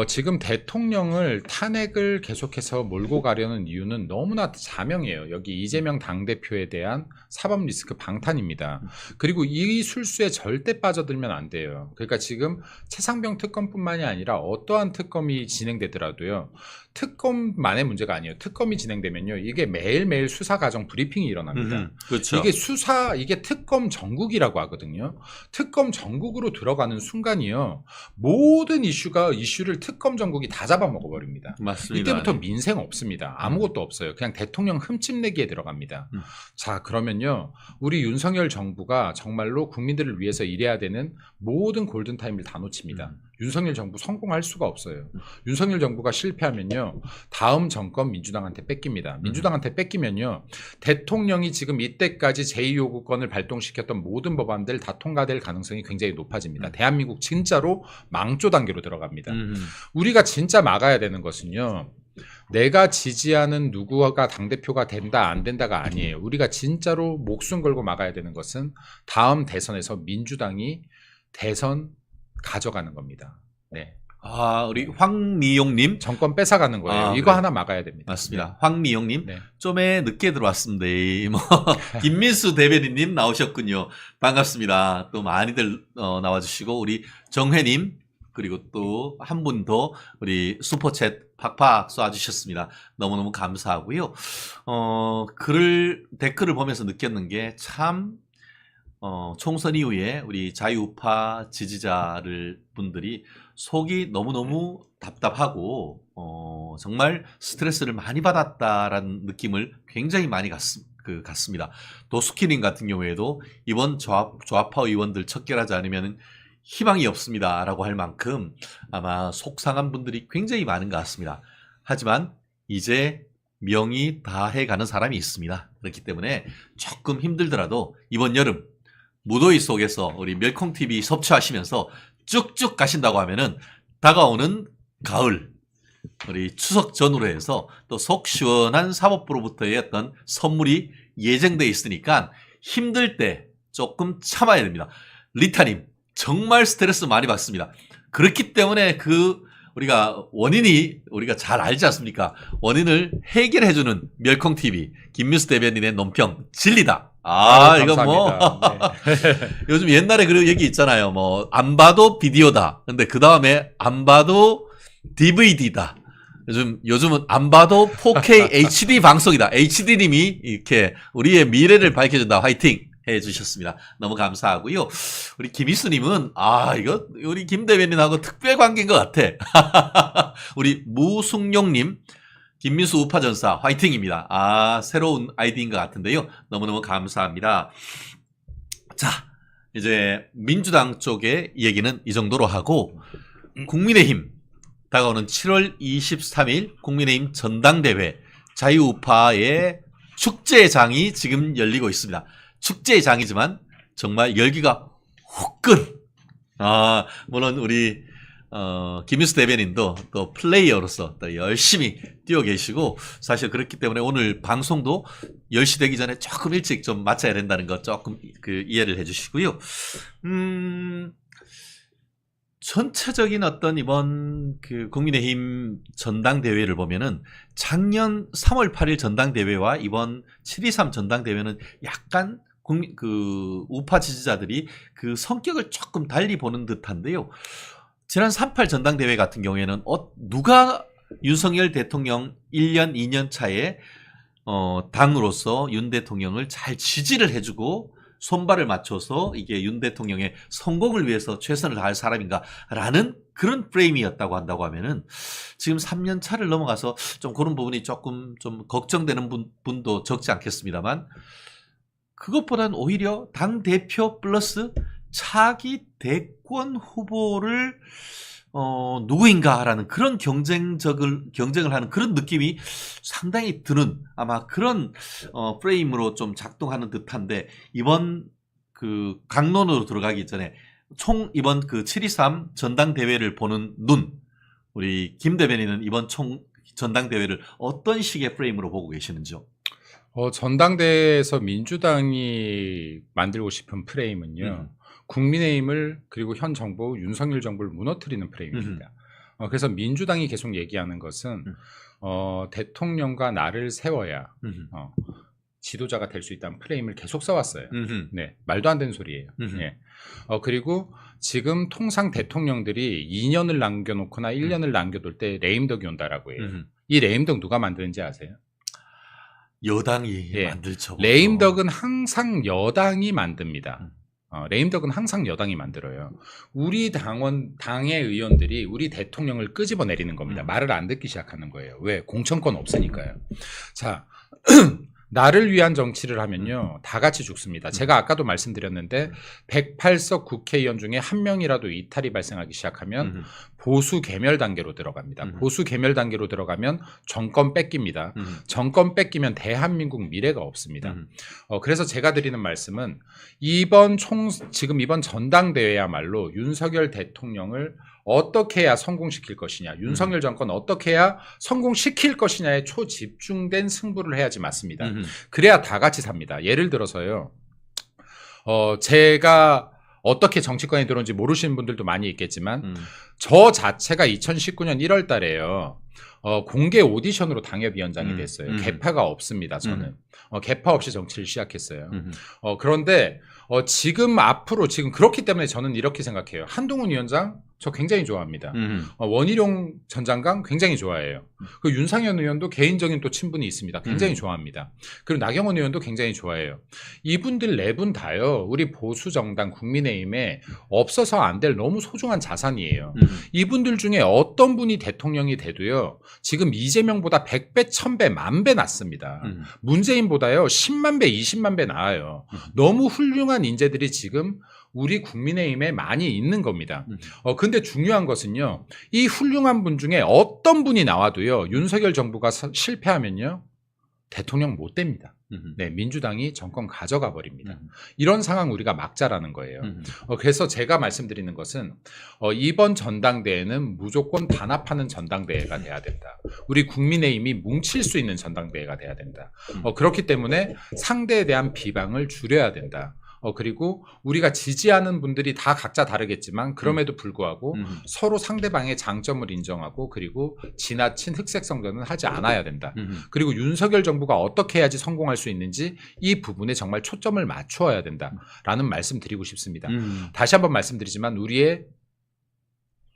지금 대통령을 탄핵을 계속해서 몰고 가려는 이유는 너무나 자명해요. 여기 이재명 당대표에 대한 사법 리스크 방탄입니다. 그리고 이 술수에 절대 빠져들면 안 돼요. 그러니까 지금 최상병 특검뿐만이 아니라 어떠한 특검이 진행되더라도요. 특검만의 문제가 아니에요. 특검이 진행되면요. 이게 매일매일 수사 과정 브리핑이 일어납니다. 그렇죠. 이게 특검 전국이라고 하거든요. 특검 전국으로 들어가는 순간이요. 모든 이슈를 특검 전국이 다 잡아먹어 버립니다. 맞습니다. 이때부터 민생 없습니다. 아무것도 없어요. 그냥 대통령 흠집내기에 들어갑니다. 자, 그러면요. 우리 윤석열 정부가 정말로 국민들을 위해서 일해야 되는 모든 골든타임을 다 놓칩니다. 윤석열 정부 성공할 수가 없어요. 윤석열 정부가 실패하면요. 다음 정권 민주당한테 뺏깁니다. 민주당한테 뺏기면요. 대통령이 지금 이때까지 제2요구권을 발동시켰던 모든 법안들 다 통과될 가능성이 굉장히 높아집니다. 대한민국 진짜로 망조 단계로 들어갑니다. 우리가 진짜 막아야 되는 것은요. 내가 지지하는 누구가 당대표가 된다 안 된다가 아니에요. 우리가 진짜로 목숨 걸고 막아야 되는 것은 다음 대선에서 민주당이 대선 가져가는 겁니다. 네. 우리 황미용님 정권 뺏어가는 거예요. 이거 그래. 하나 막아야 됩니다. 맞습니다. 황미용님 네. 좀에 늦게 들어왔습니다. 뭐 김민수 대변인님 나오셨군요. 반갑습니다. 또 많이들 나와주시고 우리 정회님 그리고 또 한 분 더 우리 슈퍼챗 팍팍 쏴주셨습니다. 너무너무 감사하고요. 댓글을 보면서 느꼈는 게 참 총선 이후에 우리 자유우파 분들이 속이 너무너무 답답하고 정말 스트레스를 많이 받았다라는 느낌을 굉장히 많이 갖습니다. 도스키님 같은 경우에도 이번 좌파 의원들 척결하지 않으면 희망이 없습니다라고 할 만큼 아마 속상한 분들이 굉장히 많은 것 같습니다. 하지만 이제 명이 다해가는 사람이 있습니다. 그렇기 때문에 조금 힘들더라도 이번 여름 무더위 속에서 우리 멸콩TV 섭취하시면서 쭉쭉 가신다고 하면은 다가오는 가을, 우리 추석 전후로 해서 또 속 시원한 사법부로부터의 어떤 선물이 예정돼 있으니까 힘들 때 조금 참아야 됩니다. 리타님, 정말 스트레스 많이 받습니다. 그렇기 때문에 우리가 우리가 잘 알지 않습니까? 원인을 해결해주는 멸콩TV, 김민수 대변인의 논평, 진리다. 이거 뭐, 요즘 옛날에 그런 얘기 있잖아요. 뭐, 안 봐도 비디오다. 근데 그 다음에 안 봐도 DVD다. 요즘은 안 봐도 4K HD 방송이다. HD님이 이렇게 우리의 미래를 밝혀준다. 화이팅! 해주셨습니다. 너무 감사하고요. 우리 김희수님은 이거 우리 김 대변인하고 특별 관계인 것 같아. 우리 무숙용님, 김민수 우파전사 화이팅입니다. 새로운 아이디인 것 같은데요. 너무너무 감사합니다. 자, 이제 민주당 쪽의 얘기는 이 정도로 하고 국민의힘 다가오는 7월 23일 국민의힘 전당대회 자유우파의 축제장이 지금 열리고 있습니다. 축제장이지만 정말 열기가 후끈. 물론 우리 김민수 대변인도 또 플레이어로서 또 열심히 뛰어 계시고 사실 그렇기 때문에 오늘 방송도 10시 되기 전에 조금 일찍 좀 마쳐야 된다는 거 조금 이해를 해주시고요. 전체적인 어떤 이번 국민의힘 전당대회를 보면은 작년 3월 8일 전당대회와 이번 7.23 전당대회는 약간 우파 지지자들이 그 성격을 조금 달리 보는 듯한데요. 지난 3.8 전당대회 같은 경우에는 누가 윤석열 대통령 1년, 2년 차에 당으로서 윤 대통령을 잘 지지를 해주고 손발을 맞춰서 이게 윤 대통령의 성공을 위해서 최선을 다할 사람인가라는 그런 프레임이었다고 한다고 하면은 지금 3년 차를 넘어가서 좀 그런 부분이 조금 좀 걱정되는 분도 적지 않겠습니다만 그것보다는 오히려 당 대표 플러스 차기 대권 후보를 누구인가라는 그런 경쟁을 하는 그런 느낌이 상당히 드는 아마 그런 프레임으로 좀 작동하는 듯한데 이번 강론으로 들어가기 전에 이번 7.23 전당대회를 보는 우리 김 대변인은 이번 전당대회를 어떤 식의 프레임으로 보고 계시는지요? 전당대회에서 민주당이 만들고 싶은 프레임은요. 국민의힘을 그리고 현 정부 윤석열 정부를 무너뜨리는 프레임입니다. 그래서 민주당이 계속 얘기하는 것은 대통령과 나를 세워야 지도자가 될 수 있다는 프레임을 계속 써왔어요. 네, 말도 안 되는 소리예요. 네. 그리고 지금 통상 대통령들이 2년을 남겨놓거나 1년을 남겨둘 때 레임덕이 온다라고 해요. 이 레임덕 누가 만드는지 아세요? 여당이 만들죠. 레임덕은 항상 여당이 만듭니다. 레임덕은 항상 여당이 만들어요. 우리 당의 의원들이 우리 대통령을 끄집어 내리는 겁니다. 말을 안 듣기 시작하는 거예요. 왜? 공천권 없으니까요. 자, 나를 위한 정치를 하면요. 다 같이 죽습니다. 제가 아까도 말씀드렸는데 108석 국회의원 중에 한 명이라도 이탈이 발생하기 시작하면 보수 개멸 단계로 들어갑니다. 보수 개멸 단계로 들어가면 정권 뺏깁니다. 정권 뺏기면 대한민국 미래가 없습니다. 그래서 제가 드리는 말씀은 지금 이번 전당대회야말로 윤석열 대통령을 어떻게 해야 성공시킬 것이냐, 윤석열 정권 어떻게 해야 성공시킬 것이냐에 초집중된 승부를 해야지 맞습니다. 그래야 다 같이 삽니다. 예를 들어서요, 제가 어떻게 정치권에 들어온지 모르시는 분들도 많이 있겠지만 저 자체가 2019년 1월 달에요. 공개 오디션으로 당협위원장이 됐어요. 개파가 없습니다. 저는 개파 없이 정치를 시작했어요. 그런데 지금 그렇기 때문에 저는 이렇게 생각해요. 한동훈 위원장 저 굉장히 좋아합니다. 원희룡 전 장관 굉장히 좋아해요. 그 윤상현 의원도 개인적인 또 친분이 있습니다. 굉장히 좋아합니다. 그리고 나경원 의원도 굉장히 좋아해요. 이분들 네 분 다요. 우리 보수 정당 국민의힘에 없어서 안 될 너무 소중한 자산이에요. 이분들 중에 어떤 분이 대통령이 돼도요. 지금 이재명보다 100배, 1000배, 10,000배 낫습니다. 문재인보다요. 10만 배, 20만 배 나아요. 너무 훌륭한 인재들이 지금 우리 국민의힘에 많이 있는 겁니다. 근데 중요한 것은요. 이 훌륭한 분 중에 어떤 분이 나와도요. 윤석열 정부가 실패하면요. 대통령 못 됩니다. 네, 민주당이 정권 가져가 버립니다. 이런 상황 우리가 막자라는 거예요. 그래서 제가 말씀드리는 것은 이번 전당대회는 무조건 단합하는 전당대회가 돼야 된다. 우리 국민의힘이 뭉칠 수 있는 전당대회가 돼야 된다. 그렇기 때문에 상대에 대한 비방을 줄여야 된다. 그리고 우리가 지지하는 분들이 다 각자 다르겠지만 그럼에도 불구하고 서로 상대방의 장점을 인정하고 그리고 지나친 흑색 성전은 하지 않아야 된다. 그리고 윤석열 정부가 어떻게 해야지 성공할 수 있는지 이 부분에 정말 초점을 맞추어야 된다라는 말씀 드리고 싶습니다. 다시 한번 말씀드리지만 우리의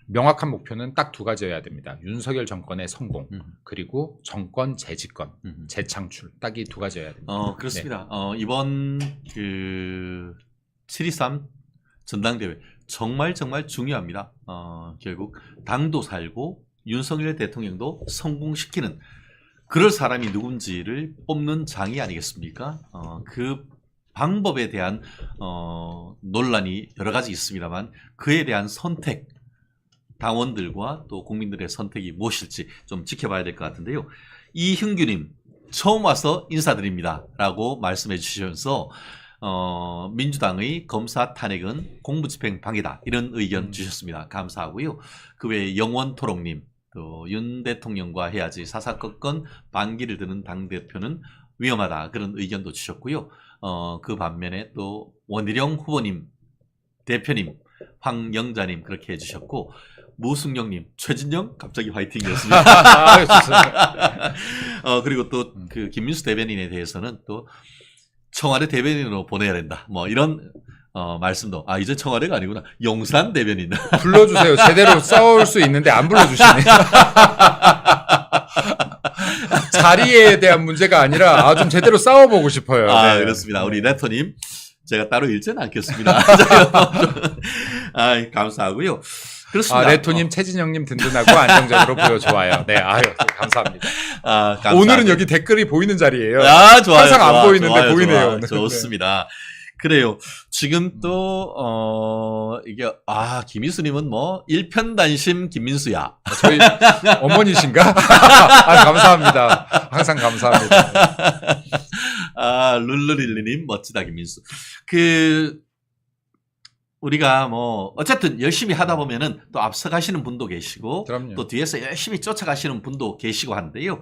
명확한 목표는 딱 두 가지여야 됩니다. 윤석열 정권의 성공 그리고 정권 재집권, 재창출 딱 이 두 가지여야 됩니다. 그렇습니다. 네. 이번 7.23 전당대회 정말 중요합니다. 결국 당도 살고 윤석열 대통령도 성공시키는 그럴 사람이 누군지를 뽑는 장이 아니겠습니까? 그 방법에 대한 논란이 여러 가지 있습니다만 그에 대한 선택 당원들과 또 국민들의 선택이 무엇일지 좀 지켜봐야 될 것 같은데요. 이흥규님 처음 와서 인사드립니다 라고 말씀해 주시면서 민주당의 검사 탄핵은 공무집행 방해다 이런 의견 주셨습니다. 감사하고요. 그 외에 영원토록님 또 윤 대통령과 해야지 사사건건 반기를 드는 당대표는 위험하다 그런 의견도 주셨고요. 그 반면에 또 원희룡 후보님 대표님 황영자님 그렇게 해주셨고 무승영님, 최진영 갑자기 화이팅이었습니다. 그리고 또 그 김민수 대변인에 대해서는 또 청와대 대변인으로 보내야 된다. 뭐 이런 말씀도 이제 청와대가 아니구나 용산 대변인 불러주세요. 제대로 싸울 수 있는데 안 불러주시네. 자리에 대한 문제가 아니라 좀 제대로 싸워보고 싶어요. 네. 그렇습니다. 우리 레토님 제가 따로 읽지는 않겠습니다. 감사하고요. 그렇습니다. 레토님, 최진영님 든든하고 안정적으로 보여 좋아요. 네, 감사합니다. 감사합니다. 오늘은 여기 댓글이 보이는 자리예요. 좋아요. 항상 안 보이는데 좋아요, 보이네요. 좋습니다. 그래요. 지금 또 이게 김민수님은 뭐 일편단심 김민수야. 저희 어머니신가? 감사합니다. 항상 감사합니다. 룰루릴리님 멋지다 김민수. 우리가 뭐 어쨌든 열심히 하다 보면은 또 앞서가시는 분도 계시고 그럼요. 또 뒤에서 열심히 쫓아가시는 분도 계시고 하는데요.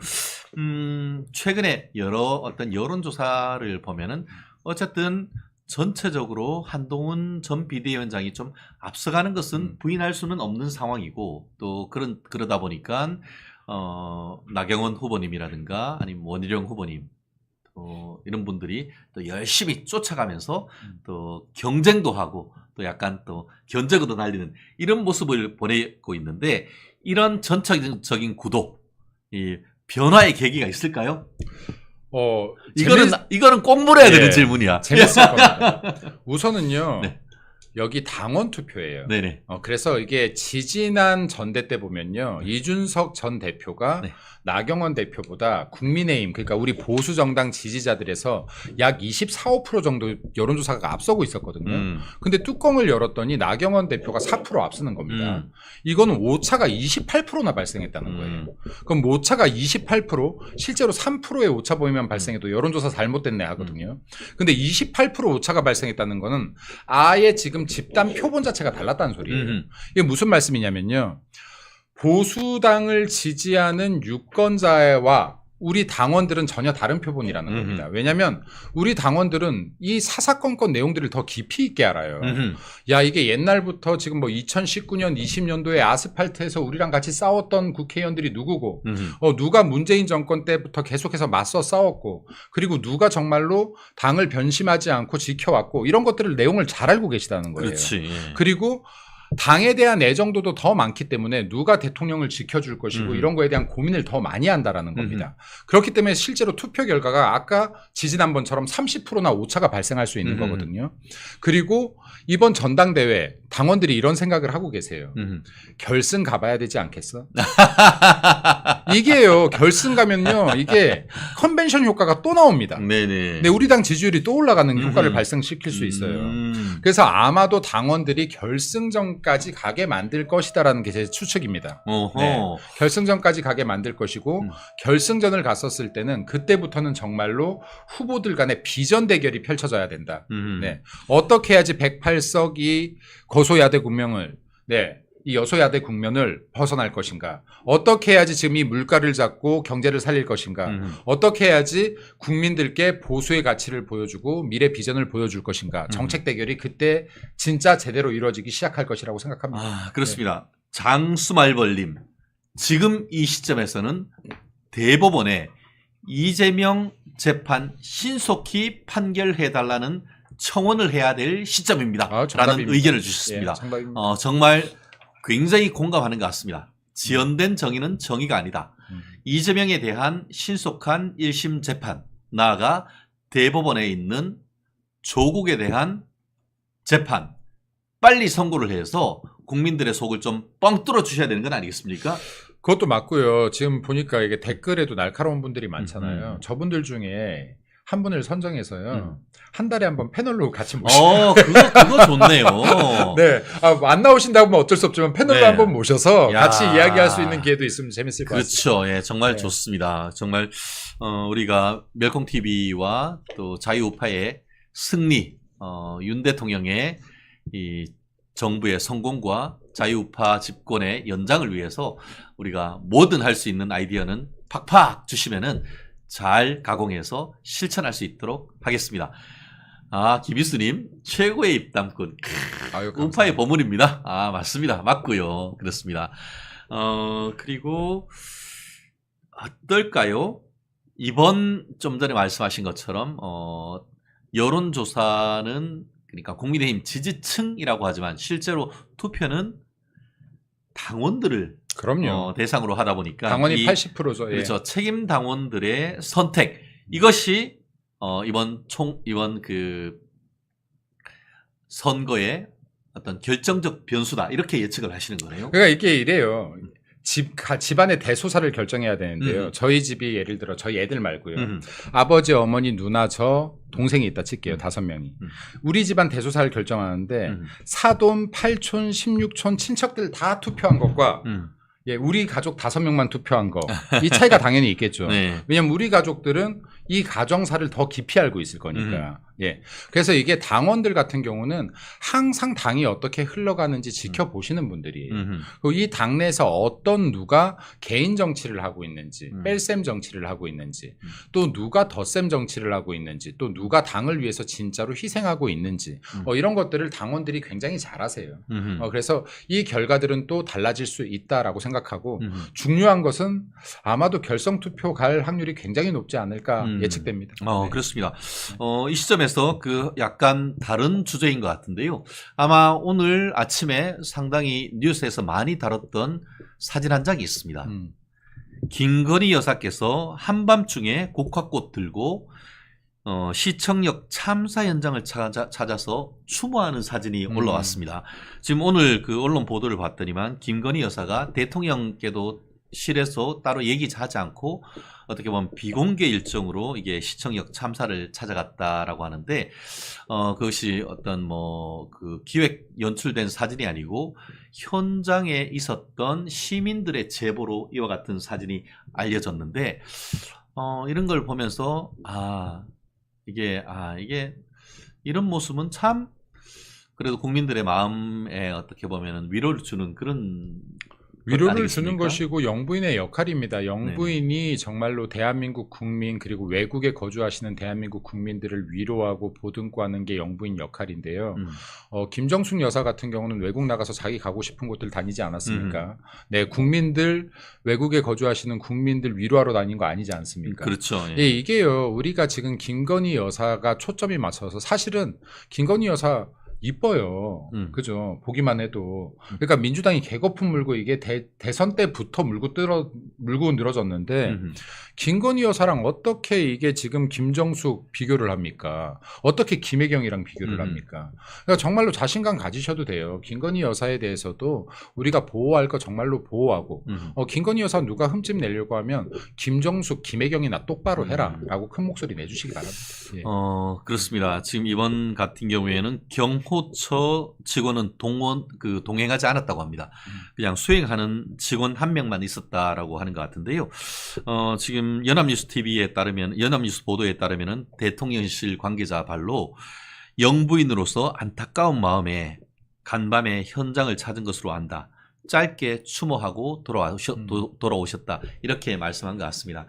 최근에 여러 어떤 여론조사를 보면은 어쨌든 전체적으로 한동훈 전 비대위원장이 좀 앞서가는 것은 부인할 수는 없는 상황이고 또 그러다 보니까 나경원 후보님이라든가 아니면 원희룡 후보님 이런 분들이 또 열심히 쫓아가면서 또 경쟁도 하고 또 약간 또 견제구도 날리는 이런 모습을 보내고 있는데 이런 전체적인 구도, 이 변화의 계기가 있을까요? 이거는 꼭 물어야 되는 질문이야. 재밌을 겁니다. 우선은요. 네. 여기 당원 투표예요. 네네. 그래서 이게 지지난 전대 때 보면요. 이준석 전 대표가 나경원 대표보다 국민의힘, 그러니까 우리 보수 정당 지지자들에서 약 24, 5% 정도 여론조사가 앞서고 있었거든요. 근데 뚜껑을 열었더니 나경원 대표가 4% 앞서는 겁니다. 이거는 오차가 28%나 발생했다는 거예요. 그럼 오차가 28%, 실제로 3%의 오차 보이면 발생해도 여론조사 잘못됐네 하거든요. 근데 28% 오차가 발생했다는 거는 아예 지금 집단 표본 자체가 달랐다는 소리예요. 이게 무슨 말씀이냐면요. 보수당을 지지하는 유권자와 우리 당원들은 전혀 다른 표본이라는 겁니다. 왜냐하면 우리 당원들은 이 사사건건 내용들을 더 깊이 있게 알아요. 야, 이게 옛날부터 지금 뭐 2019년, 20년도에 아스팔트에서 우리랑 같이 싸웠던 국회의원들이 누구고, 누가 문재인 정권 때부터 계속해서 맞서 싸웠고, 그리고 누가 정말로 당을 변심하지 않고 지켜왔고, 이런 것들을 내용을 잘 알고 계시다는 거예요. 그렇지. 그리고 당에 대한 애정도도 더 많기 때문에 누가 대통령을 지켜줄 것이고 이런 거에 대한 고민을 더 많이 한다라는 겁니다. 그렇기 때문에 실제로 투표 결과가 아까 지지난번처럼 30%나 오차가 발생할 수 있는 거거든요. 그리고 이번 전당대회 당원들이 이런 생각을 하고 계세요. 음. 결승 가봐야 되지 않겠어? 이게요. 결승 가면요. 이게 컨벤션 효과가 또 나옵니다. 네네. 근데 우리 당 지지율이 또 올라가는 효과를 발생시킬 수 있어요. 그래서 아마도 당원들이 결승전까지 가게 만들 것이다라는 게 제 추측입니다. 어허. 네. 결승전까지 가게 만들 것이고 결승전을 갔었을 때는 그때부터는 정말로 후보들 간의 비전 대결이 펼쳐져야 된다. 네. 어떻게 해야지 108석이 거소야대 국면을 이 여소야대 국면을 벗어날 것인가? 어떻게 해야지 지금 이 물가를 잡고 경제를 살릴 것인가? 어떻게 해야지 국민들께 보수의 가치를 보여주고 미래 비전을 보여줄 것인가? 정책 대결이 그때 진짜 제대로 이루어지기 시작할 것이라고 생각합니다. 아, 그렇습니다. 장수말벌님, 지금 이 시점에서는 대법원에 이재명 재판 신속히 판결해달라는 청원을 해야 될 시점입니다. 라는 정답입니다. 의견을 주셨습니다. 예, 정답입니다. 정말 굉장히 공감하는 것 같습니다. 지연된 정의는 정의가 아니다. 이재명에 대한 신속한 1심 재판, 나아가 대법원에 있는 조국에 대한 재판, 빨리 선고를 해서 국민들의 속을 좀 뻥 뚫어 주셔야 되는 건 아니겠습니까? 그것도 맞고요. 지금 보니까 이게 댓글에도 날카로운 분들이 많잖아요. 저분들 중에 한 분을 선정해서요. 한 달에 한 번 패널로 같이 모시고. 그거 좋네요. 네. 안 나오신다고 하면 어쩔 수 없지만 패널로 네. 한번 모셔서 야. 같이 이야기할 수 있는 기회도 있으면 재밌을 것 같습니다. 그렇죠. 예, 정말 네. 좋습니다. 정말, 우리가 멸콩TV와 또 자유우파의 승리, 윤 대통령의 이 정부의 성공과 자유우파 집권의 연장을 위해서 우리가 뭐든 할 수 있는 아이디어는 팍팍 주시면은 잘 가공해서 실천할 수 있도록 하겠습니다. 김희수님, 최고의 입담꾼. 우파의 보물입니다. 맞습니다. 맞고요. 그렇습니다. 그리고, 어떨까요? 이번 좀 전에 말씀하신 것처럼, 여론조사는, 그러니까 국민의힘 지지층이라고 하지만 실제로 투표는 당원들을 그럼요. 대상으로 하다 보니까 당원이 80%죠. 예. 그렇죠. 책임 당원들의 선택, 이것이 이번 그 선거의 어떤 결정적 변수다, 이렇게 예측을 하시는 거네요. 그러니까 이게 이래요. 집안의 대소사를 결정해야 되는데요. 저희 집이 예를 들어 저희 애들 말고요. 아버지, 어머니, 누나, 저, 동생이 있다 칠게요. 5명이. 우리 집안 대소사를 결정하는데 사돈, 팔촌, 16촌 친척들 다 투표한 것과 예, 우리 가족 5명만 투표한 거. 이 차이가 당연히 있겠죠. 네. 왜냐면 우리 가족들은 이 가정사를 더 깊이 알고 있을 거니까. 예. 그래서 이게 당원들 같은 경우는 항상 당이 어떻게 흘러가는지 지켜보시는 분들이에요. 그리고 이 당내에서 어떤 누가 개인 정치를 하고 있는지, 뺄셈 정치를 하고 있는지, 또 누가 덧셈 정치를 하고 있는지, 또 누가 당을 위해서 진짜로 희생하고 있는지, 이런 것들을 당원들이 굉장히 잘 아세요. 그래서 이 결과들은 또 달라질 수 있다라고 생각하고, 중요한 것은 아마도 결성 투표 갈 확률이 굉장히 높지 않을까 예측됩니다. 네. 그렇습니다. 이 시점에서 그 약간 다른 주제인 것 같은데요. 아마 오늘 아침에 상당히 뉴스에서 많이 다뤘던 사진 한 장이 있습니다. 김건희 여사께서 한밤중에 국화꽃 들고 시청역 참사 현장을 찾아서 추모하는 사진이 올라왔습니다. 지금 오늘 그 언론 보도를 봤더니만 김건희 여사가 대통령께도 실에서 따로 얘기하지 않고 어떻게 보면 비공개 일정으로 이게 시청역 참사를 찾아갔다라고 하는데, 그것이 어떤 그 기획 연출된 사진이 아니고 현장에 있었던 시민들의 제보로 이와 같은 사진이 알려졌는데, 이런 걸 보면서 이게 이런 모습은 참 그래도 국민들의 마음에 어떻게 보면은 위로를 주는 그런 위로를 주는 것이고 영부인의 역할입니다. 영부인이 정말로 대한민국 국민 그리고 외국에 거주하시는 대한민국 국민들을 위로하고 보듬고하는 게 영부인 역할인데요. 김정숙 여사 같은 경우는 외국 나가서 자기 가고 싶은 곳들 다니지 않았습니까? 네, 국민들 외국에 거주하시는 국민들 위로하러 다닌 거 아니지 않습니까? 그렇죠. 예, 이게요. 우리가 지금 김건희 여사가 초점이 맞춰서 사실은 김건희 여사 이뻐요. 그죠? 보기만 해도. 그러니까 민주당이 개거품 물고 이게 대선 때부터 물고 늘어졌는데 김건희 여사랑 어떻게 이게 지금 김정숙 비교를 합니까? 어떻게 김혜경이랑 비교를 합니까? 그러니까 정말로 자신감 가지셔도 돼요. 김건희 여사에 대해서도 우리가 보호할 거 정말로 보호하고 김건희 여사 누가 흠집 내려고 하면 김정숙, 김혜경이나 똑바로 해라라고 큰 목소리 내주시기 바랍니다. 예. 그렇습니다. 지금 이번 같은 경우에는 경호처 직원은 동행하지 않았다고 합니다. 그냥 수행하는 직원 한 명만 있었다라고 하는 것 같은데요. 지금 연합뉴스 TV에 따르면, 연합뉴스 보도에 따르면은 대통령실 관계자 발로 영부인으로서 안타까운 마음에 간밤에 현장을 찾은 것으로 안다. 짧게 추모하고 돌아오셨다. 이렇게 말씀한 것 같습니다.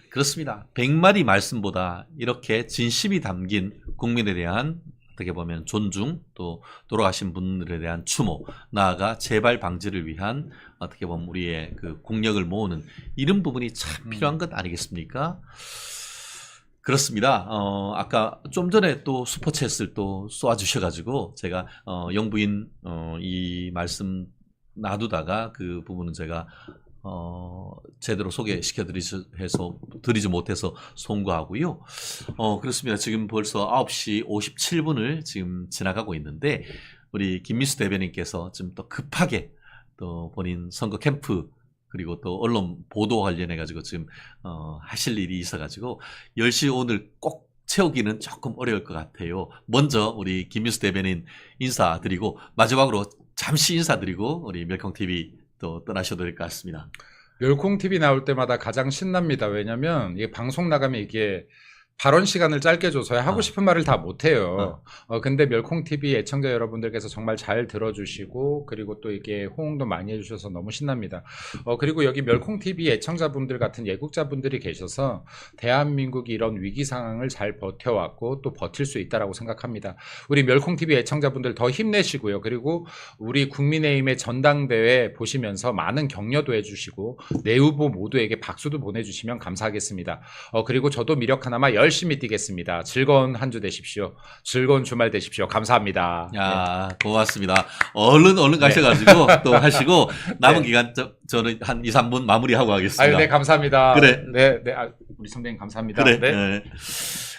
그렇습니다. 100마디 말씀보다 이렇게 진심이 담긴 국민에 대한 어떻게 보면 존중, 또 돌아가신 분들에 대한 추모, 나아가 재발 방지를 위한 어떻게 보면 우리의 그 공력을 모으는 이런 부분이 참 필요한 것 아니겠습니까? 그렇습니다. 아까 좀 전에 또 슈퍼챗을 또 쏘아주셔가지고 제가 영부인 이 말씀 놔두다가 그 부분은 제가 제대로 소개시켜 드리지 못해서 송구하고요. 그렇습니다. 지금 벌써 9시 57분을 지금 지나가고 있는데 우리 김민수 대변인께서 지금 또 급하게 또 본인 선거 캠프 그리고 또 언론 보도 관련해 가지고 지금 하실 일이 있어 가지고 10시 오늘 꼭 채우기는 조금 어려울 것 같아요. 먼저 우리 김민수 대변인 인사드리고 마지막으로 잠시 인사드리고 우리 멸콩TV 또 떠나셔도 될 것 같습니다. 멸콩TV 나올 때마다 가장 신납니다. 왜냐면 이게 방송 나가면 이게 발언 시간을 짧게 줘서 하고 싶은 말을 다 못해요. 근데 멸콩TV 애청자 여러분들께서 정말 잘 들어주시고 그리고 또 이게 호응도 많이 해주셔서 너무 신납니다. 그리고 여기 멸콩TV 애청자분들 같은 예국자분들이 계셔서 대한민국이 이런 위기 상황을 잘 버텨왔고 또 버틸 수 있다라고 생각합니다. 우리 멸콩TV 애청자분들 더 힘내시고요. 그리고 우리 국민의힘의 전당대회 보시면서 많은 격려도 해주시고 내 후보 모두에게 박수도 보내주시면 감사하겠습니다. 그리고 저도 미력 하나만 열심히 뛰겠습니다. 즐거운 한 주 되십시오. 즐거운 주말 되십시오. 감사합니다. 야, 고맙습니다. 얼른 가셔가지고 또 하시고 남은 기간 저는 한 2, 3분 마무리하고 하겠습니다. 네, 감사합니다. 그래. 네. 우리 선배님 감사합니다. 그래. 네.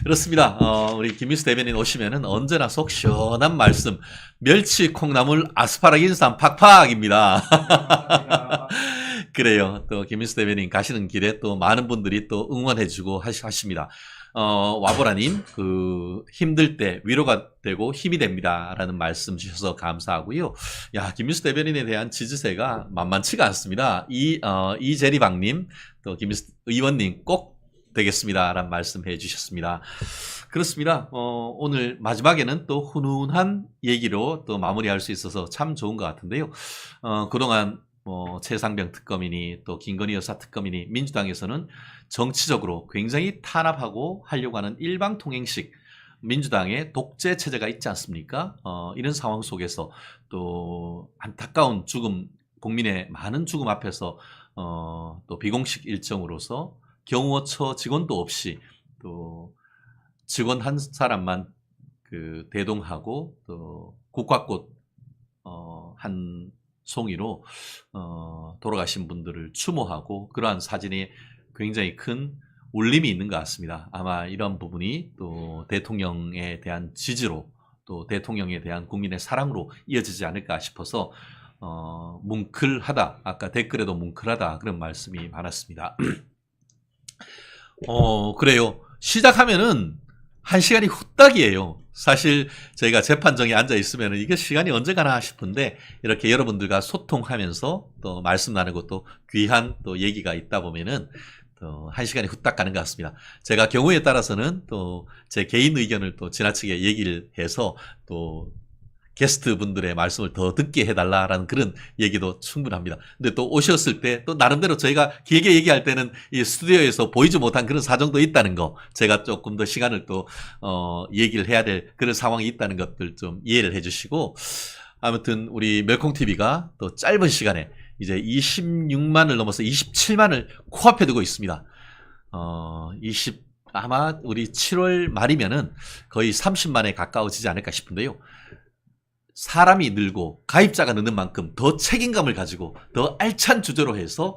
그렇습니다. 우리 김민수 대변인 오시면은 언제나 속 시원한 말씀, 멸치, 콩나물, 아스파라기 인삼 팍팍입니다. 그래요. 또 김민수 대변인 가시는 길에 또 많은 분들이 또 응원해주고 하십니다. 와보라님, 힘들 때 위로가 되고 힘이 됩니다. 라는 말씀 주셔서 감사하고요. 야, 김민수 대변인에 대한 지지세가 만만치가 않습니다. 이재리방님, 또 김민수 의원님 꼭 되겠습니다. 라는 말씀 해 주셨습니다. 그렇습니다. 오늘 마지막에는 또 훈훈한 얘기로 또 마무리할 수 있어서 참 좋은 것 같은데요. 그동안 최상병 특검이니 또 김건희 여사 특검이니 민주당에서는 정치적으로 굉장히 탄압하고 하려고 하는 일방통행식 민주당의 독재 체제가 있지 않습니까? 이런 상황 속에서 또 안타까운 죽음, 국민의 많은 죽음 앞에서 또 비공식 일정으로서 경호처 직원도 없이 또 직원 한 사람만 대동하고 또 국화꽃 한 송이로 돌아가신 분들을 추모하고 그러한 사진이 굉장히 큰 울림이 있는 것 같습니다. 아마 이런 부분이 또 대통령에 대한 지지로 또 대통령에 대한 국민의 사랑으로 이어지지 않을까 싶어서 뭉클하다. 아까 댓글에도 뭉클하다 그런 말씀이 많았습니다. 그래요. 시작하면은 1시간이 후딱이에요. 사실 저희가 재판정에 앉아 있으면 이게 시간이 언제 가나 싶은데 이렇게 여러분들과 소통하면서 또 말씀 나누고 또 귀한 또 얘기가 있다 보면은 또 1시간이 후딱 가는 것 같습니다. 제가 경우에 따라서는 또 제 개인 의견을 또 지나치게 얘기를 해서 또 게스트 분들의 말씀을 더 듣게 해달라라는 그런 얘기도 충분합니다. 근데 또 오셨을 때 또 나름대로 저희가 길게 얘기할 때는 이 스튜디오에서 보이지 못한 그런 사정도 있다는 거, 제가 조금 더 시간을 또 얘기를 해야 될 그런 상황이 있다는 것들 좀 이해를 해주시고, 아무튼 우리 멸콩TV가 또 짧은 시간에 이제 26만을 넘어서 27만을 코앞에 두고 있습니다. 아마 우리 7월 말이면은 거의 30만에 가까워지지 않을까 싶은데요. 사람이 늘고 가입자가 느는 만큼 더 책임감을 가지고 더 알찬 주제로 해서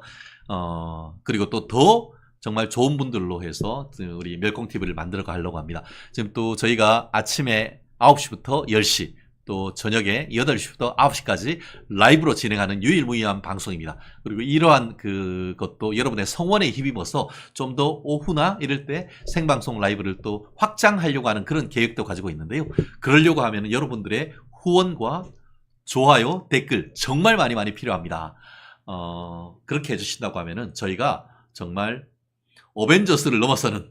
그리고 또 더 정말 좋은 분들로 해서 우리 멸공TV를 만들어 가려고 합니다. 지금 또 저희가 아침에 9시부터 10시 또 저녁에 8시부터 9시까지 라이브로 진행하는 유일무이한 방송입니다. 그리고 이러한 그것도 여러분의 성원에 힘입어서 좀 더 오후나 이럴 때 생방송 라이브를 또 확장하려고 하는 그런 계획도 가지고 있는데요. 그러려고 하면 여러분들의 후원과 좋아요, 댓글 정말 많이 필요합니다. 그렇게 해주신다고 하면은 저희가 정말 어벤져스를 넘어서는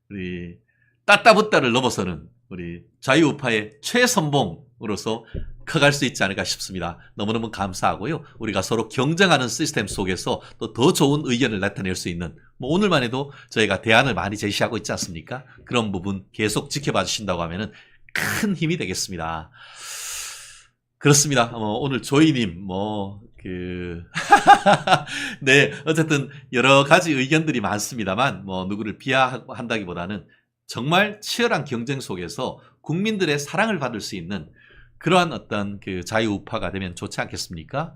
우리 따따붙다를 넘어서는 우리 자유우파의 최선봉으로서 커갈 수 있지 않을까 싶습니다. 너무너무 감사하고요. 우리가 서로 경쟁하는 시스템 속에서 또 더 좋은 의견을 나타낼 수 있는 뭐 오늘만 해도 저희가 대안을 많이 제시하고 있지 않습니까? 그런 부분 계속 지켜봐 주신다고 하면은 큰 힘이 되겠습니다. 그렇습니다. 오늘 조이님 네, 어쨌든 여러 가지 의견들이 많습니다만 누구를 비하한다기보다는 정말 치열한 경쟁 속에서 국민들의 사랑을 받을 수 있는 그러한 어떤 그 자유우파가 되면 좋지 않겠습니까?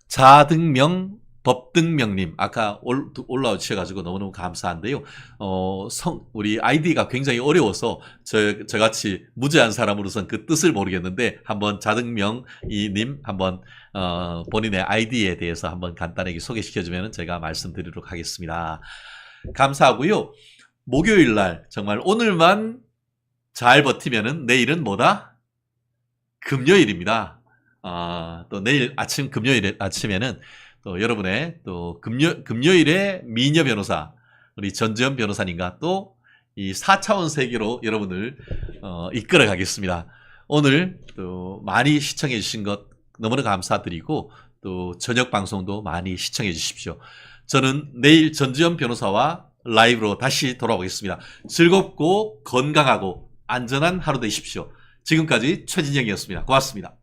자등명 법등명님 아까 올라와 주셔가지고 너무너무 감사한데요. 우리 아이디가 굉장히 어려워서 저같이 무죄한 사람으로선 그 뜻을 모르겠는데 한번 자등명이님 한번 본인의 아이디에 대해서 한번 간단하게 소개시켜주면 제가 말씀드리도록 하겠습니다. 감사하고요. 목요일 날 정말 오늘만 잘 버티면은 내일은 뭐다? 금요일입니다. 또 내일 아침 금요일 아침에는 또 여러분의 또 금요일에 미녀 변호사 우리 전지현 변호사님과 또 이 4차원 세계로 여러분을 이끌어 가겠습니다. 오늘 또 많이 시청해 주신 것 너무나 감사드리고 또 저녁 방송도 많이 시청해 주십시오. 저는 내일 전지현 변호사와 라이브로 다시 돌아오겠습니다. 즐겁고 건강하고 안전한 하루 되십시오. 지금까지 최진영이었습니다. 고맙습니다.